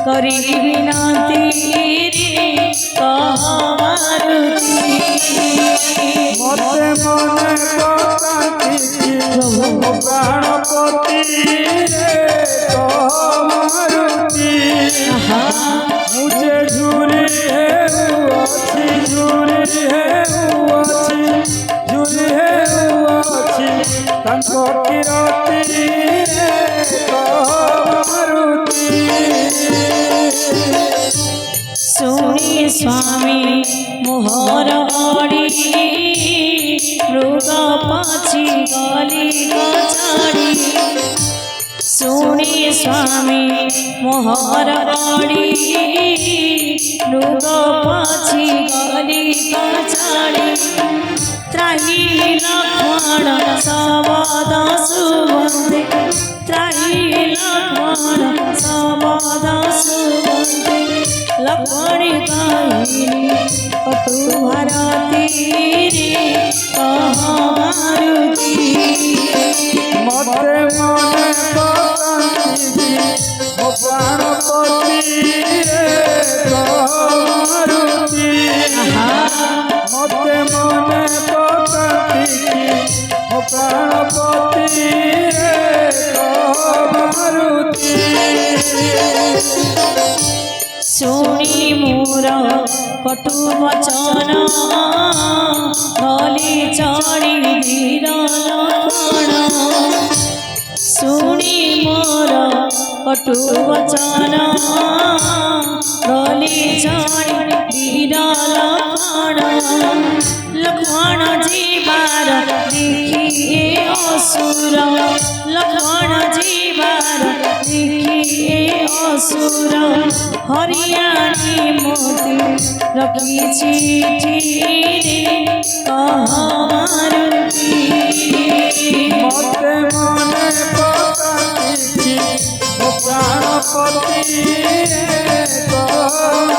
करी विनती रे कह मारुति मते मने पकांती प्रभु प्राणपति रे कह मारुति मुझे झूरी है अच्छी झूरी है अच्छी झूरी है अच्छी तांको किरति रे कह मारुति सुनी स्वामी मोहर अड़ी मृग पाछी गली गछाड़ी सुनी स्वामी मोहर अड़ी मृग पाछी गली गछाड़ी त्राही लक्ष्मण सबद सुबंधे त्राही लक्ष्मण सबद सुबंधे लक्ष्मण काहिनी कटु भारती रे कह मारुति मते मने पकांती ओ प्राणपति रे मारुति मते मने पकांती ओ प्राणपति रे मारुति सुनी मोर कटु वचन गली चढ़ी वीर लक्ष्मण सुनी मोर कटु वचन गली चढ़ी वीर लक्ष्मण लक्ष्मण जीवार देखिए असुर लक्ष्मण जीवार देखिए असुर हरियाणी मोती रखी चिठी रे कह मारुति मते मने पकांती ओ प्राणपति रे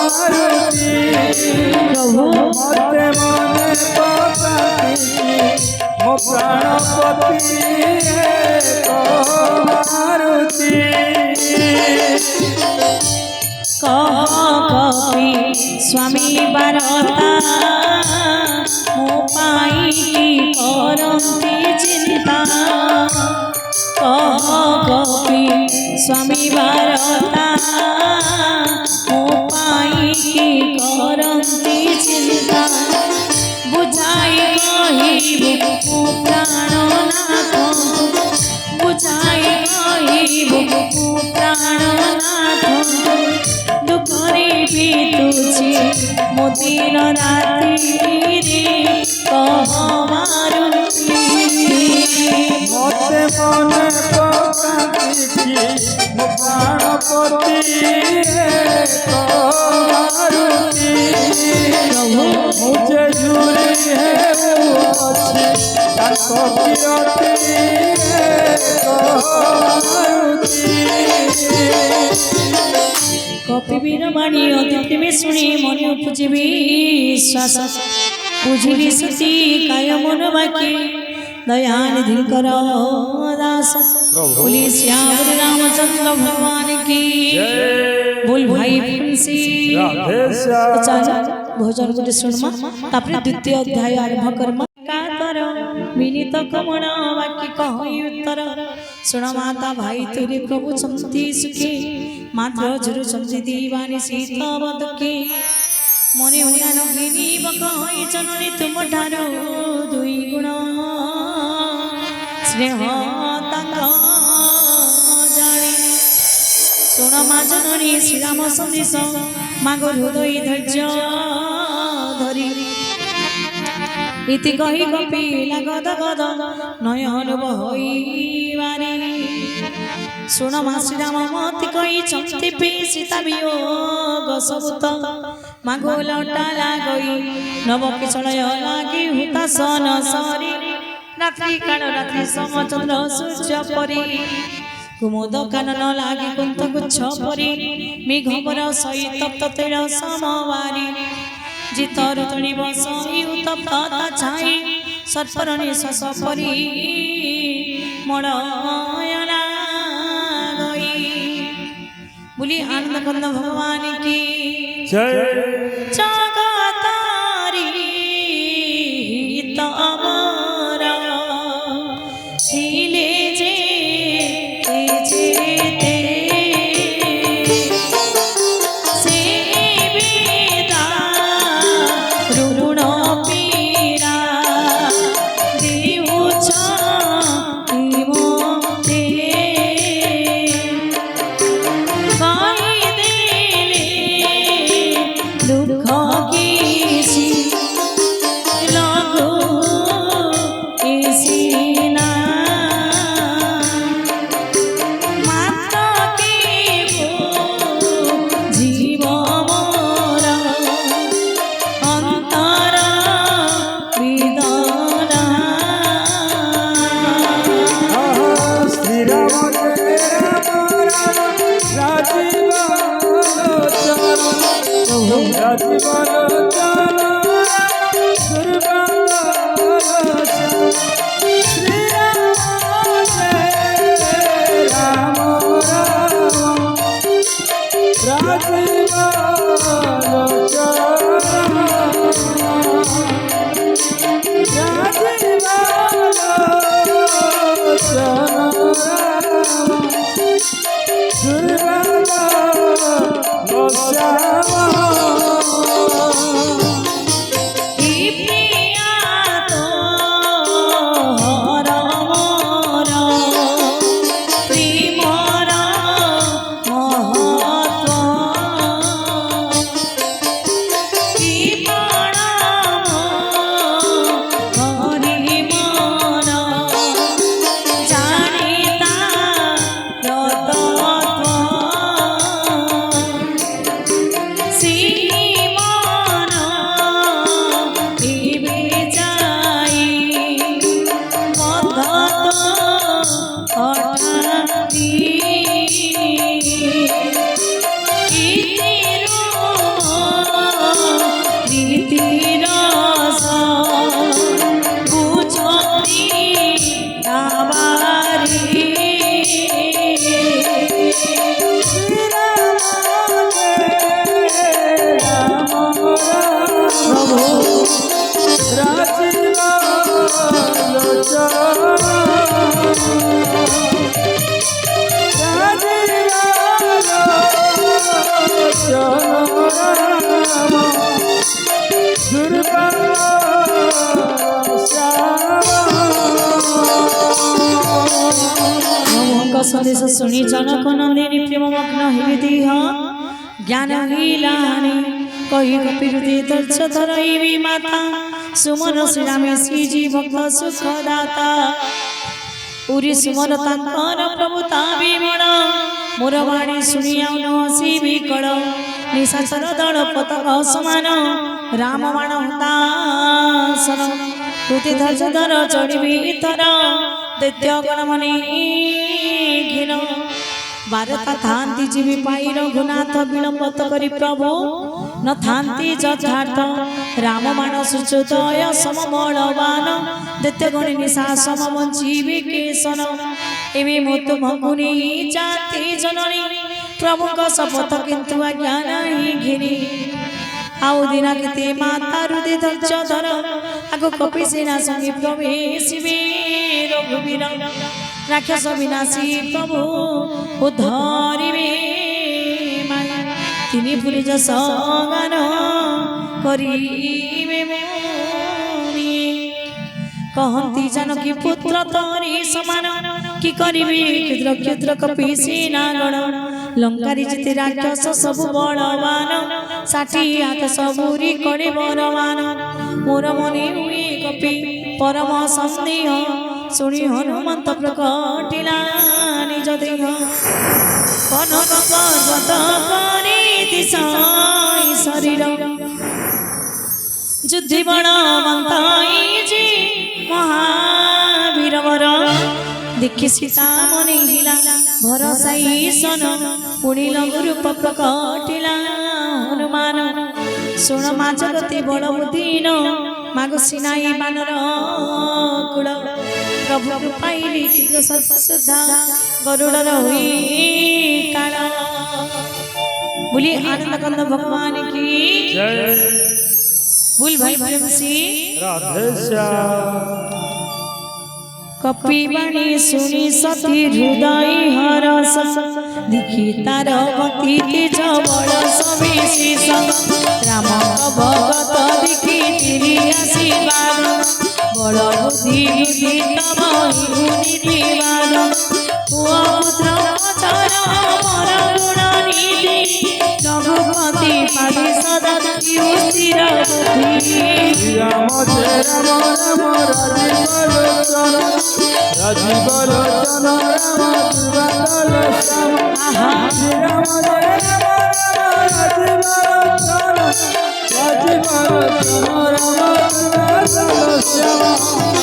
मारुति प्रभु मते मने पकांती ओ प्राणपति रे मारुति कह कपि स्वामी बारता मो पाई करती चिंता कह कपि स्वामी बारता मो पाई करती चिंता बुझाई कहिबु मो प्राणनाथ बुझाई कहिबु मो प्राणनाथ दुखरे बीतुछि मो दिन राति रे कह मारुति मते मने पकांती ओ प्राणपति रे मारुति प्रभु मुझे जुड़ी है वो अच्छी ताको किरती रे मारुति कपि वीरवाणी अतिथि में शुणी मन उपजे विश्वास बुझिली सती काय मन बाकी दयानिधि कर दास बोली श्याम रामचंद्र भगवान की बोल भाई तुलसी राधे श्याम चल भोजन गुटे शुणमा तापर द्वितीय अध्याय आरंभ करमा कातर विनीत कमण वाक्य कहि उत्तर सुन माता भाई तुरे प्रभु संति सुखी मात्र झुरु संति दीवानी सीता बदके मने उड़ान गिनी बकहि जननी तुम ठारो दुई गुण स्नेह तांग जानी सुन मा जननी श्रीराम संदेश मागो हृदय धैर्य धरी इति कहि कपिला गद गद नयन बहई सुन मा श्रीराम मति कहि चंति पे सीता वियोग सबुत मागो लटा लागई नव किशलय लागी हुता सन सरी रात्रि काल रात्रि सम चंद्र सूर्य परी कुमुद कानन लागी कुंत गुच्छ परी मेघवर सहित ततेर समवारी जित ऋतुणी बसई उत्तप्तता छाई सर्परणी शस परी मड़यला गई बोली आनंद कंद भगवान की जय जगतारी तमरा हिले जे ते से बेदा ऋण पीड़ा देउछ मोते कहि देले दुख না মাত্র কেব জীব মোর অন্তর বেদনা শ্রীরাম জয় রাম রাম রাজীব রাজীব सन्देश शुणी जनक नंदिनी प्रेममग्न हृदय ज्ञान हीलानी कही कपिरुदे दर्श धरैवी माता सुमन श्रीरामे श्रीजी भक्त सुखदाता पुरी सुमन तांकर प्रभुता विमण मोर वाणी शुणी आउन हसी विकल निशाचर दल पतक समान राम बाण हुतासन कृति धर्ष धर चढ़ी इतर दैत्य गणमणि घिन बारता थांती जीवी पाई रघुनाथ विलंबत करी प्रभु न थांती यथार्थ राम मानस चोदय समबलवान दैत्य गणी निशा समवंची केशन एवं मुतु मगुनी जाति जननी प्रभु का शपथ किंतु आज्ञा नहीं घिनी आउ दिना केते माता हृदय धैर्य धर आगो कपि सेना संगी प्रवेशिवे रघुवीर राक्षस विनाशी प्रभु उद्धरिवे माया तिनी पुलिस गान करिवे मुनि कहती जानकी पुत्र तोरी समान कि करिवे क्षुद्र क्षुद्र कपि सेना गण लंकारी जिते राक्षस सबु बलवान 60 हाथ सबुरी करे बलवान मोर मने हुए कपि परम संदेह शुणी हनुमंत प्रकटिला निज देह कनक पर्वत करे दिशाई शरीर युद्धि बलवंताई जी महावीर वर देखि सीता मने हिला भरसाई सन पुणी लघु रूप प्रकटिला हनुमान शुण मा जगति बड़ बुद्धिन मागु सिनाई बानर कुल प्रभु पाइली चित्र सुधा गरुड़ हुई काल बोली आनंद कंद भगवान की जय बोल भाई भरमसी राधे श्याम कपिवाणी सुनी सती हृदय हरस देखी तार भक्ति तेज बड़ सविशेष राम भगत देखी तिरी आशीर्वाद बड़ बुद्धि बुद्धि तब नीतिवाद पुआ पुत्र पचर मर गुण नीति रघुपति पादी सदा स्थिर बुद्धि राम जय राम राम राजीव लोचन राजीव लोचन राम दुर्बादल श्याम श्री राम जय राम राजीव लोचन राम दुर्बादल श्याम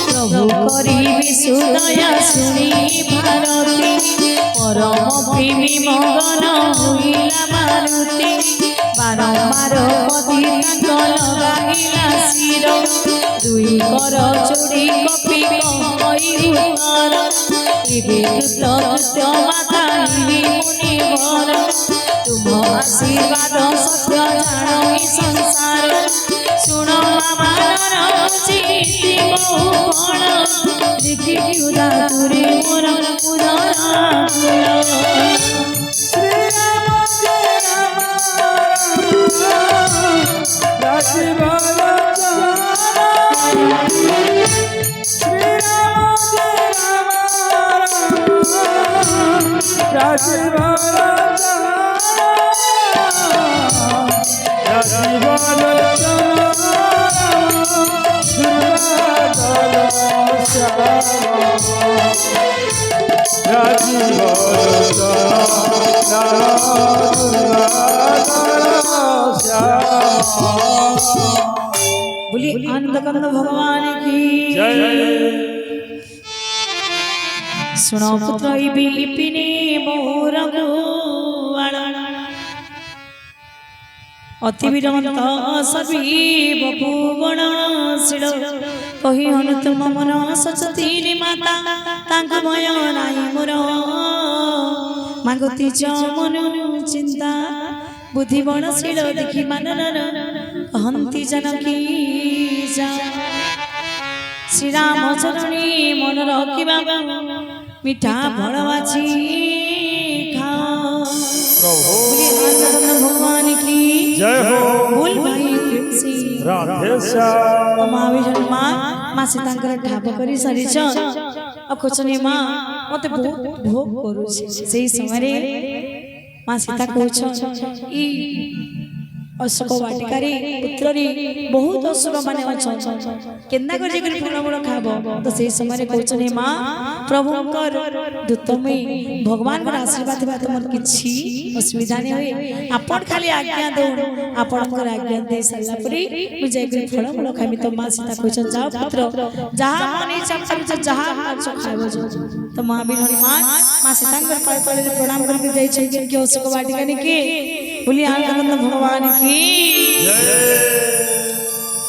प्रभु करिबि सुदया सुनी भारती परम प्रेमी मगन होइला मारुति बारंबार कदी तांक लगाइला शिर दुई कर चोरी कपि कहि उतर एबे कृत्य माता हिली मुनि वर तुम आशीर्वाद सत्य जानी संसार सुन मामार चिति बहु बण देखि उदा तुरे मोर उदर श्री राम जय राम राजीव लोचन श्री राम जय राम राजीव लोचन राजीव लोचन दुर्बादल श्याम राजीव लोचन बोली आनंद कंद भगवान की जय सुनो पुत्र विपिने मोर गुआल अति वीरवंत सर्वी बपुगण शिल कही अनुतम मन सचती माता तांक भय नाई मोर मागती मनु चिंता बुद्धि बणशील देखि मानन कहंती जानकी जा श्री राम चरणी मन रखिबा मिठा फलवाची खाओ भगवान की जय हो बोल भाई तुलसी राधे श्याम महावीर माँ सीतांकर ठाप करी सारिछ अखोचनी माँ मते बहुत भोग करूछि सेही समय माँ सीता कहछ ई अशोक वाटिकारी पुत्ररी बहुत असुर माने अछन केन्ना कर जे फल मूल खाबो तो सेही समय कहछनी माँ प्रभुकर दूतमे भगवान का आशीर्वाद बा तुमर किछि असुविधा नै होई आपण खाली आज्ञा दो आपणकर आज्ञा दे सल्ला परी मु जे फल मूल खाबी तो माँ सीता कहछ जाओ पुत्र जहा मन इच्छा कर जहा माछ खाबो तो महावीर माँ सीतांकर पाय पड़े प्रणाम करके जाय छै कि अशोक वाटिका के बोली आनंद भगवान की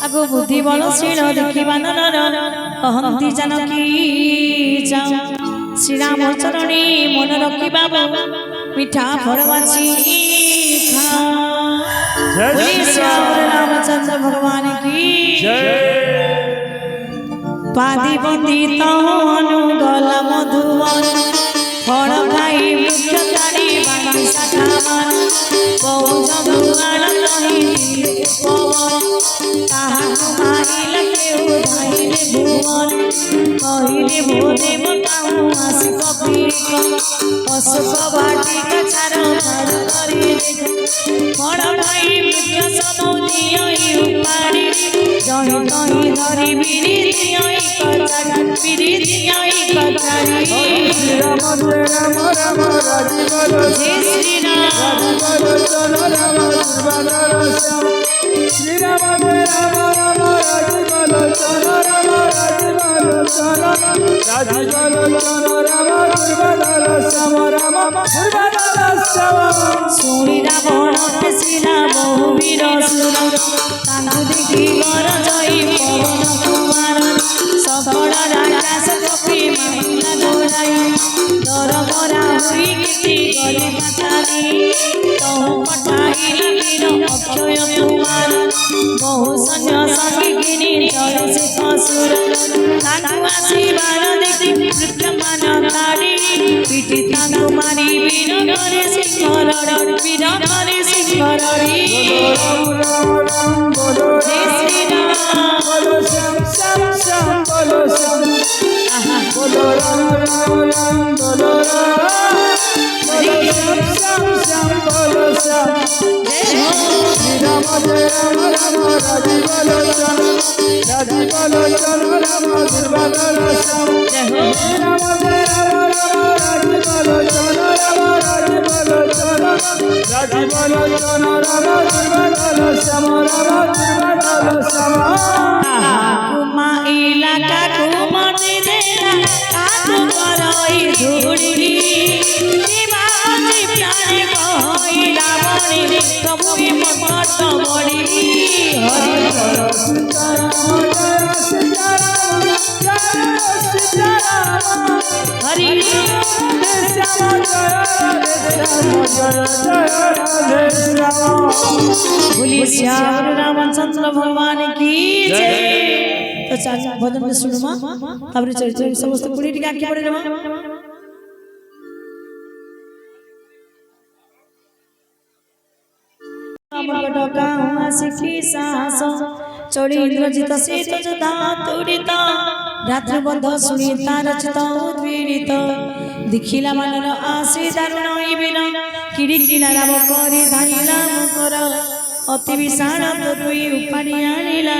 अगो बुद्धि बलशील देखि बानर कहंती जानकी जाओ श्री राम चरणी मन रखिबा मिठा फलवाची खा बोली श्री रामचंद्र भगवान की पादी बंदित अनुगल मधुवन फल खाई वृक्ष ताड़ी बाणी शाखावन बहु जमुआन रही पवन ताहाकु मारिल केहु धाइले भुवन कहिले भोरे मकाहु आसी कपिक अशोक वाटिका चार चार करी फल खाई वृक्ष सब दियई उपाड़ी जहि तहि धरि बिरी दियई कचारी बिरी दियई कचारी श्री राम जय राम राम राजीव जय श्री राम लोचन राम दुर्बादल श्याम श्री राम जय राम राम राजीव लोचन राम राजीव लोचन राम दुर्बादल श्याम राम दुर्बादल श्याम सुनी रावण पेशिला बहु वीर सुर तांकु देखि गर जई पवन कुमार सकल राक्षस कपि माइला दौड़ाई डर भरा हुई कीर्ति गरी पातारी तहु पठाइला वीर अक्षय कुमार बहु सैन्य संगी घिनी चले से असुर तांकु आसीबार देखि विक्रमान ताड़ी पिटी तांकु मारी वीर करे सिंहर वीर करे सिंहर बोलो जय श्री राम बोलो श्याम श्याम श्याम बोलो श्याम बोलो राम राम राम बोलो राम बोलो श्याम श्याम श्याम बोलो श्याम जय हो श्री राम जय राम राम राजीव लोचन राम दुर्बादल श्याम जय हो श्री राम রাজীব লোচন রাম দুর্বাদল শ্যাম রাম দুর্বাদল শ্যাম কুমা ইলাকা কুমতি দেলা কাতু করই ধুড়ি দিবানি প্যারে কইলা বনি প্রভু মত বড়ি হরি সীতারাম জয় সীতারাম জয় সীতারাম হরি শ্যাম জয় জয় শ্যাম बोलिए श्याम रामचंद्र भगवान की जय। तो चाचा भजन में सुनमा ताबरे चरित्र समस्त पुरी टिका के पड़े रमा अमर डका हुआ सिखी साहस चोरी इंद्रजित से तुझदा तुड़ित रात्र बंध सुनी तार चित उद्वीड़ित दिखिला मनर आसी दारुण इबिन किड़िकिला राम करी धाइला मुकर अति विशाल तरुई उपाड़ी आनिला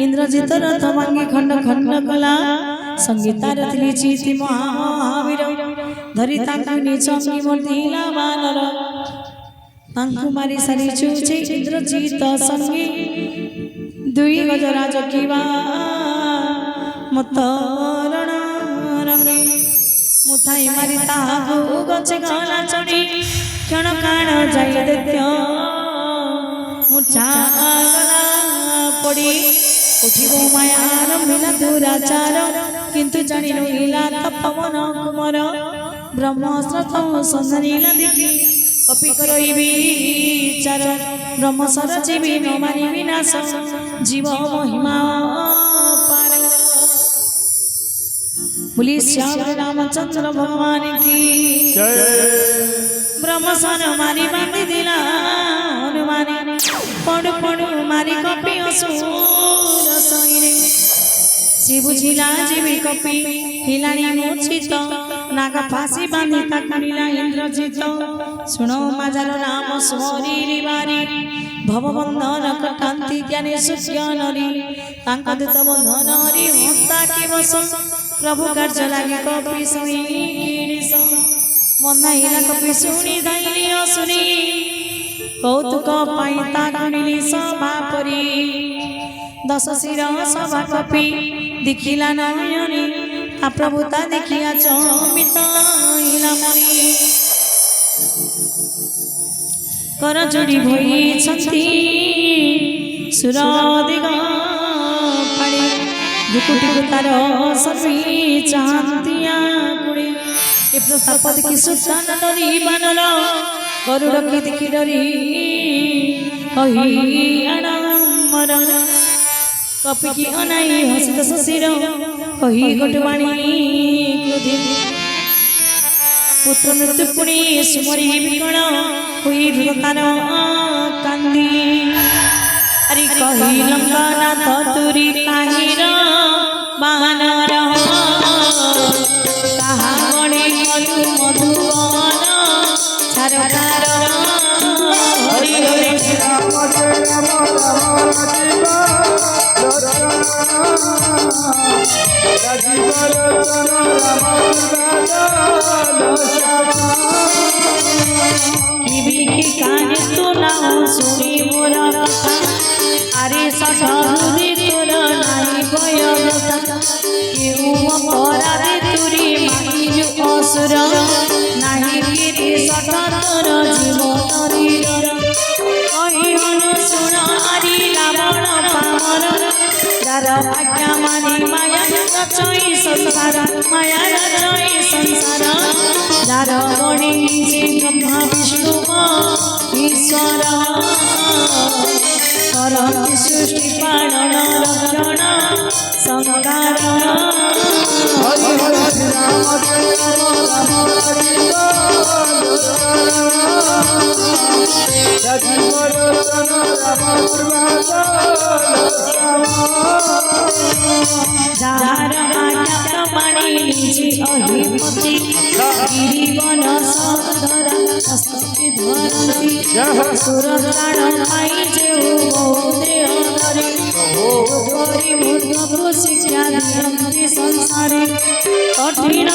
इंद्रजित रथ भांगी खंड खंड कला संगीतार तिली चिति महावीर धरी ताकु निचंगी मर्दिला बानर तांकु मारी सारी चुचे इंद्रजित संगी दुई गजराज किवा मतरण रंगे मुथाई मारी ताहाकु गचे गला चढ़ी क्षण काण जाई दैत्य मुछा गला पड़ी उठिब मायार मिला दुराचार किंतु जानी नहिला तपवन कुमार ब्रह्मस्त्र संधानिला देखि कपि करई विचार ब्रह्म सरजीवी न मानि विनाश जीव महिमा पार बोली श्याम रामचंद्र भगवान की जय ब्रह्म सन मारी बांधी दिला हनुमानी पड़ु पड़ु मारी कपि असुर सैने श्री बुझिला जीवी कपि हिलाणी मूर्छित नाग फांसी बांधी ताकुनिला इंद्रजित सुनो माजार नाम स्मरी बारी भवबंधन कटांति ज्ञानी सुख्य नरी तांक दूत बंधन हरि हंता की बस प्रभु कार्य लागे कपि सोई गिरीश मनाइला कपि शुणी धाइली असुरी कौतुक पाई ताकुनिली सभा परी दश शिर सभा कपि दिखिला नयनी ता प्रभुता देखिया चमित हिला मणि कर जोड़ी भई छंती सुर दिग पाड़ी जुकुटी तार सर्वी चाहतिया कुड़ी ए प्रताप देखि सुतान डरी बानर गरुड़ की देखि डरी कही आडम्बर कपि की अनाई हसित शशिर कही गोटवाणी क्रोधित पुत्र मृत्यु पुणी सुमरी विकण हुई ध्रुवकार कांदी अरे कही लंकानाथ तुरी काहिर बानर कहा गणे कलु मधुवन छारकार हरि हरि राम जय राम राजीव लोचन राम दुर्वादल किबी की कान तो ना सुनी मोर कथा अरे सठुरी तोर नाई भय कथा केहू अपराधे तुरी मानिजु असुर नाही गिरी सठ तोर जीव तरीर कही हनु सुण हरि रावण पामर दार आज्ञा मानि माया रचई संसार माया रचई संसार दार गणे ब्रह्मा विष्णु ईश्वर करती सृष्टि पालन रक्षण संकार हरि हरि राम जय राम राजीव लोचन राम दुर्वादल जार आज्ञा प्रमाणे निजी अहिपति गिरिवन सधरा हस्तके धरती सुर प्राण पाई जेऊ देह धरि करी मूर्ख शिक्षा दियन्ति संसारे कठिन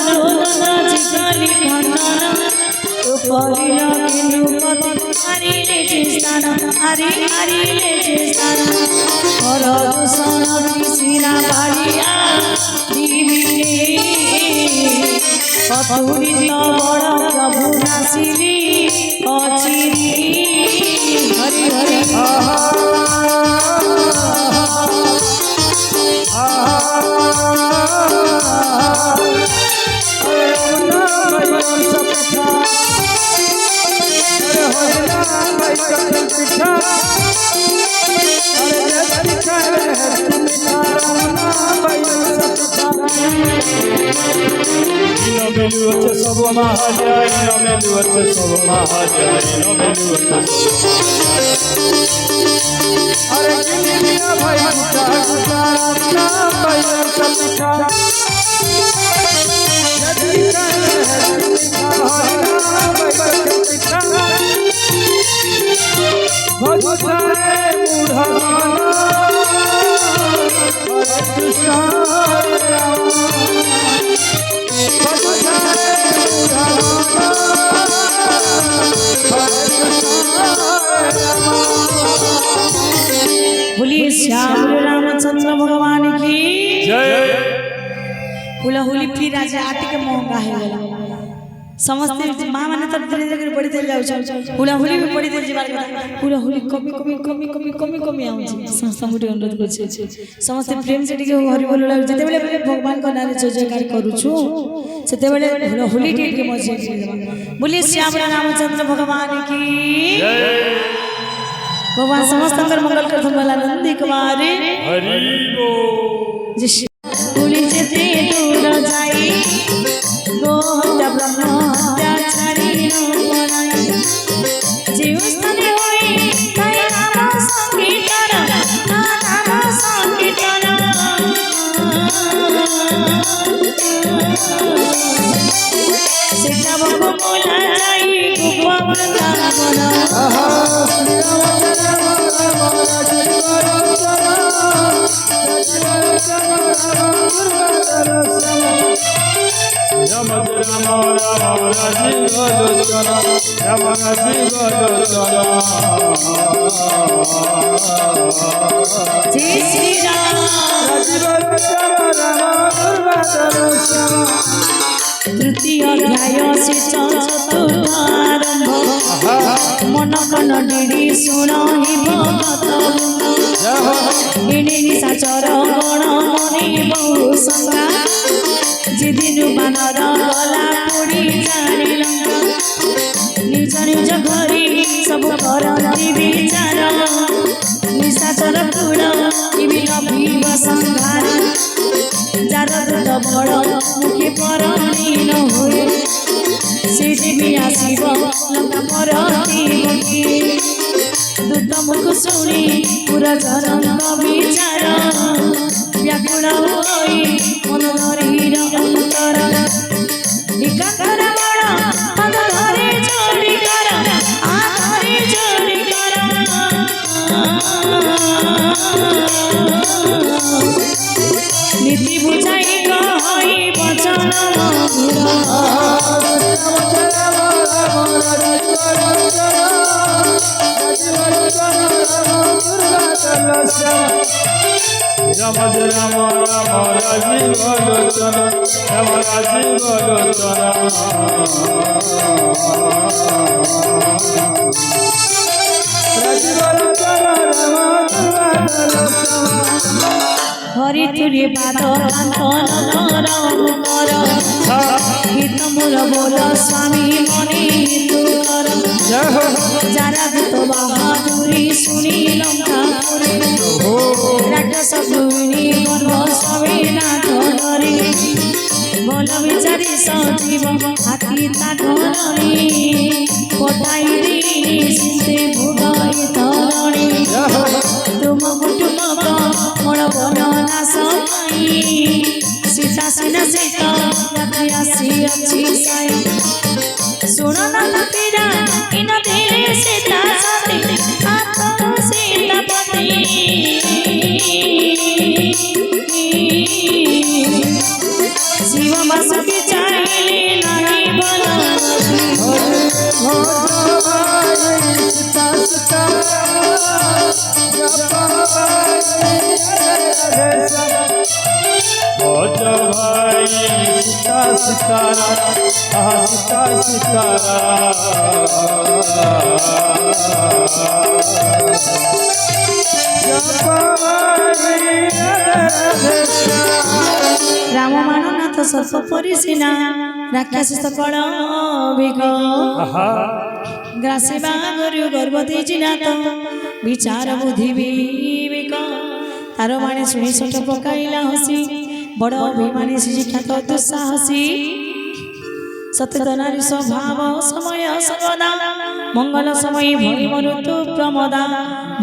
रोदन चितली खण्डन तो परिला केनुपति हरिले चिस्तान हरिले चिस्तान और दूषण किसिना बाड़िया दिविले अतुलित बड़ प्रभु नासिली अचिरी हरि हरि सब महाजय सब महाजय अरे किनिया भाई गुटा भाई सपिठा यदि कहले है भगवान बूढ़ा हरे कृष्ण बोलिए श्याम रामचंद्र भगवान की जय। हुला हुली फिर आज आटी के महंगा है समझते माँ माने तब धीरे धीरे बड़ी चल जाऊ हुला हुली भी बड़ी चल जीवार हुला हुली कमी कमी कमी कमी कमी कमी आउछ समस्त अनुरोध करछे समस्त प्रेम से टिके हरि बोल जते बेले भगवान को नाम जय जयकार करू छु सेते बेले हुला हुली टिके मजे बोलिए श्याम रामचंद्र भगवान की जय। भगवान समस्त अंदर मंगल कर वाला नंदी कुमार हरि बोल जिस पुरी जेते दूर जाई गोहत्या ब्रह्म हत्या छाड़ी न पराई जीव स्थाने होई ताई नाम संकीर्तन नाम संकीर्तन सीता बाबू बोला जाई गुप्त वृंदावन यम राम राम राजीव लोचन यम राजीव लोचन जय श्री राम राजीव लोचन राम तृतीय अध्याय से चतुर्थारंभ मन कन डिडी शुणहि भगत इणी निशाचर गण मणि बहु संगा जिदिनु बानर गला पुड़ी जानी लंका निज निज घरी सब करती विचार निशाचर कूड़ इबिल भीव संहार जार दूत बड़ मुखी परणी न हुए से जीवी आसीब लंका परती मुखी दूत मुख शुणी पुरा जनक विचार व्याकुल होई मन धरीर अंतर निकाकर बड़ पद धरे जोड़ी कर आ धरे जोड़ी कर नीति बुझाई कहि वचन यम राम राम राजीव लोचन यम राजीव लोचन राजीव लोचन हरि तुरे बात कांतन कर गीत मूल बोल स्वामी मणि हिंदू कर जारा दूत बहादुरी सुनी लंका राक्षस भूमि गर्भ स्वामी नाथ डरे बोल विचारी सजीव हाथी ताकरणी पटाई दी सीते भोगाई धरणी तुम कुटुंब मोर बन नाश सीता सीना सीता आसी अच्छी साई सुन न पीड़ा इन तेरे सीता सती आत्म सीतापति शिव मासुकी चाहिले नाही बनवती भज भाई सीता सीतारा सीता सीतारा राम माननाथ सर्प परिसीना राक्षस सकल विघ ग्रासे बागरु गर्भवती जिनाथ विचार बुद्धि विवेक तार माने शुणी सट पकाइला हसी बड़ अभिमानी शिक्षात दुस्साहसी सत्यनारी स्वभाव समय सर्वदा मंगल समय भई मरुतु प्रमदा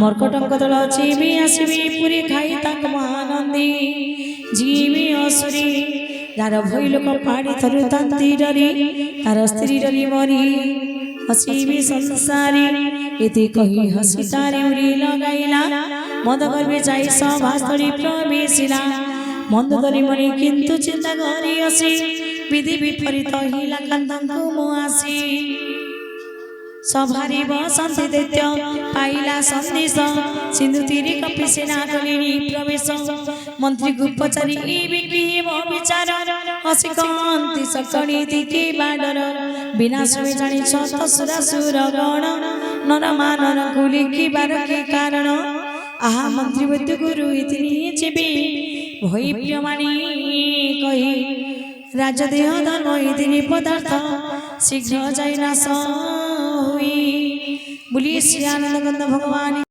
मर्कटंक दल जीवी आसबी पुरी खाई ताक महानंदी जीवी असुरी तार भई लोक पाड़ी थरु तांती डरी तार स्त्री डरी मरी हसीबी संसारी इति कही हसी तारे उरी लगाइला मद गर्भे जाई सभास्थली प्रवेशिला मंद धरी मरी किंतु चिंता करी हसी विधि विपरीत हिला कांदंकु मुआसी सभारी बसंती दैत्य पाइला संदेश सिंधु तीरी कपि सेना गलिनी प्रवेश मंत्री गुप्तचारी विक्रीम विचार हसी कांति सकणी दिति बाडर विनाश में जानी छतसुरा सुर गण नर मानर कुलिकी बारकी कारण आहा मंत्री वैद्य गुरु इतनी जीवी भई प्रियमाणी कही राजदेह धर्म इतनी पदार्थ शीघ्र जाई नाश हुई बोली श्री आनंद भगवान।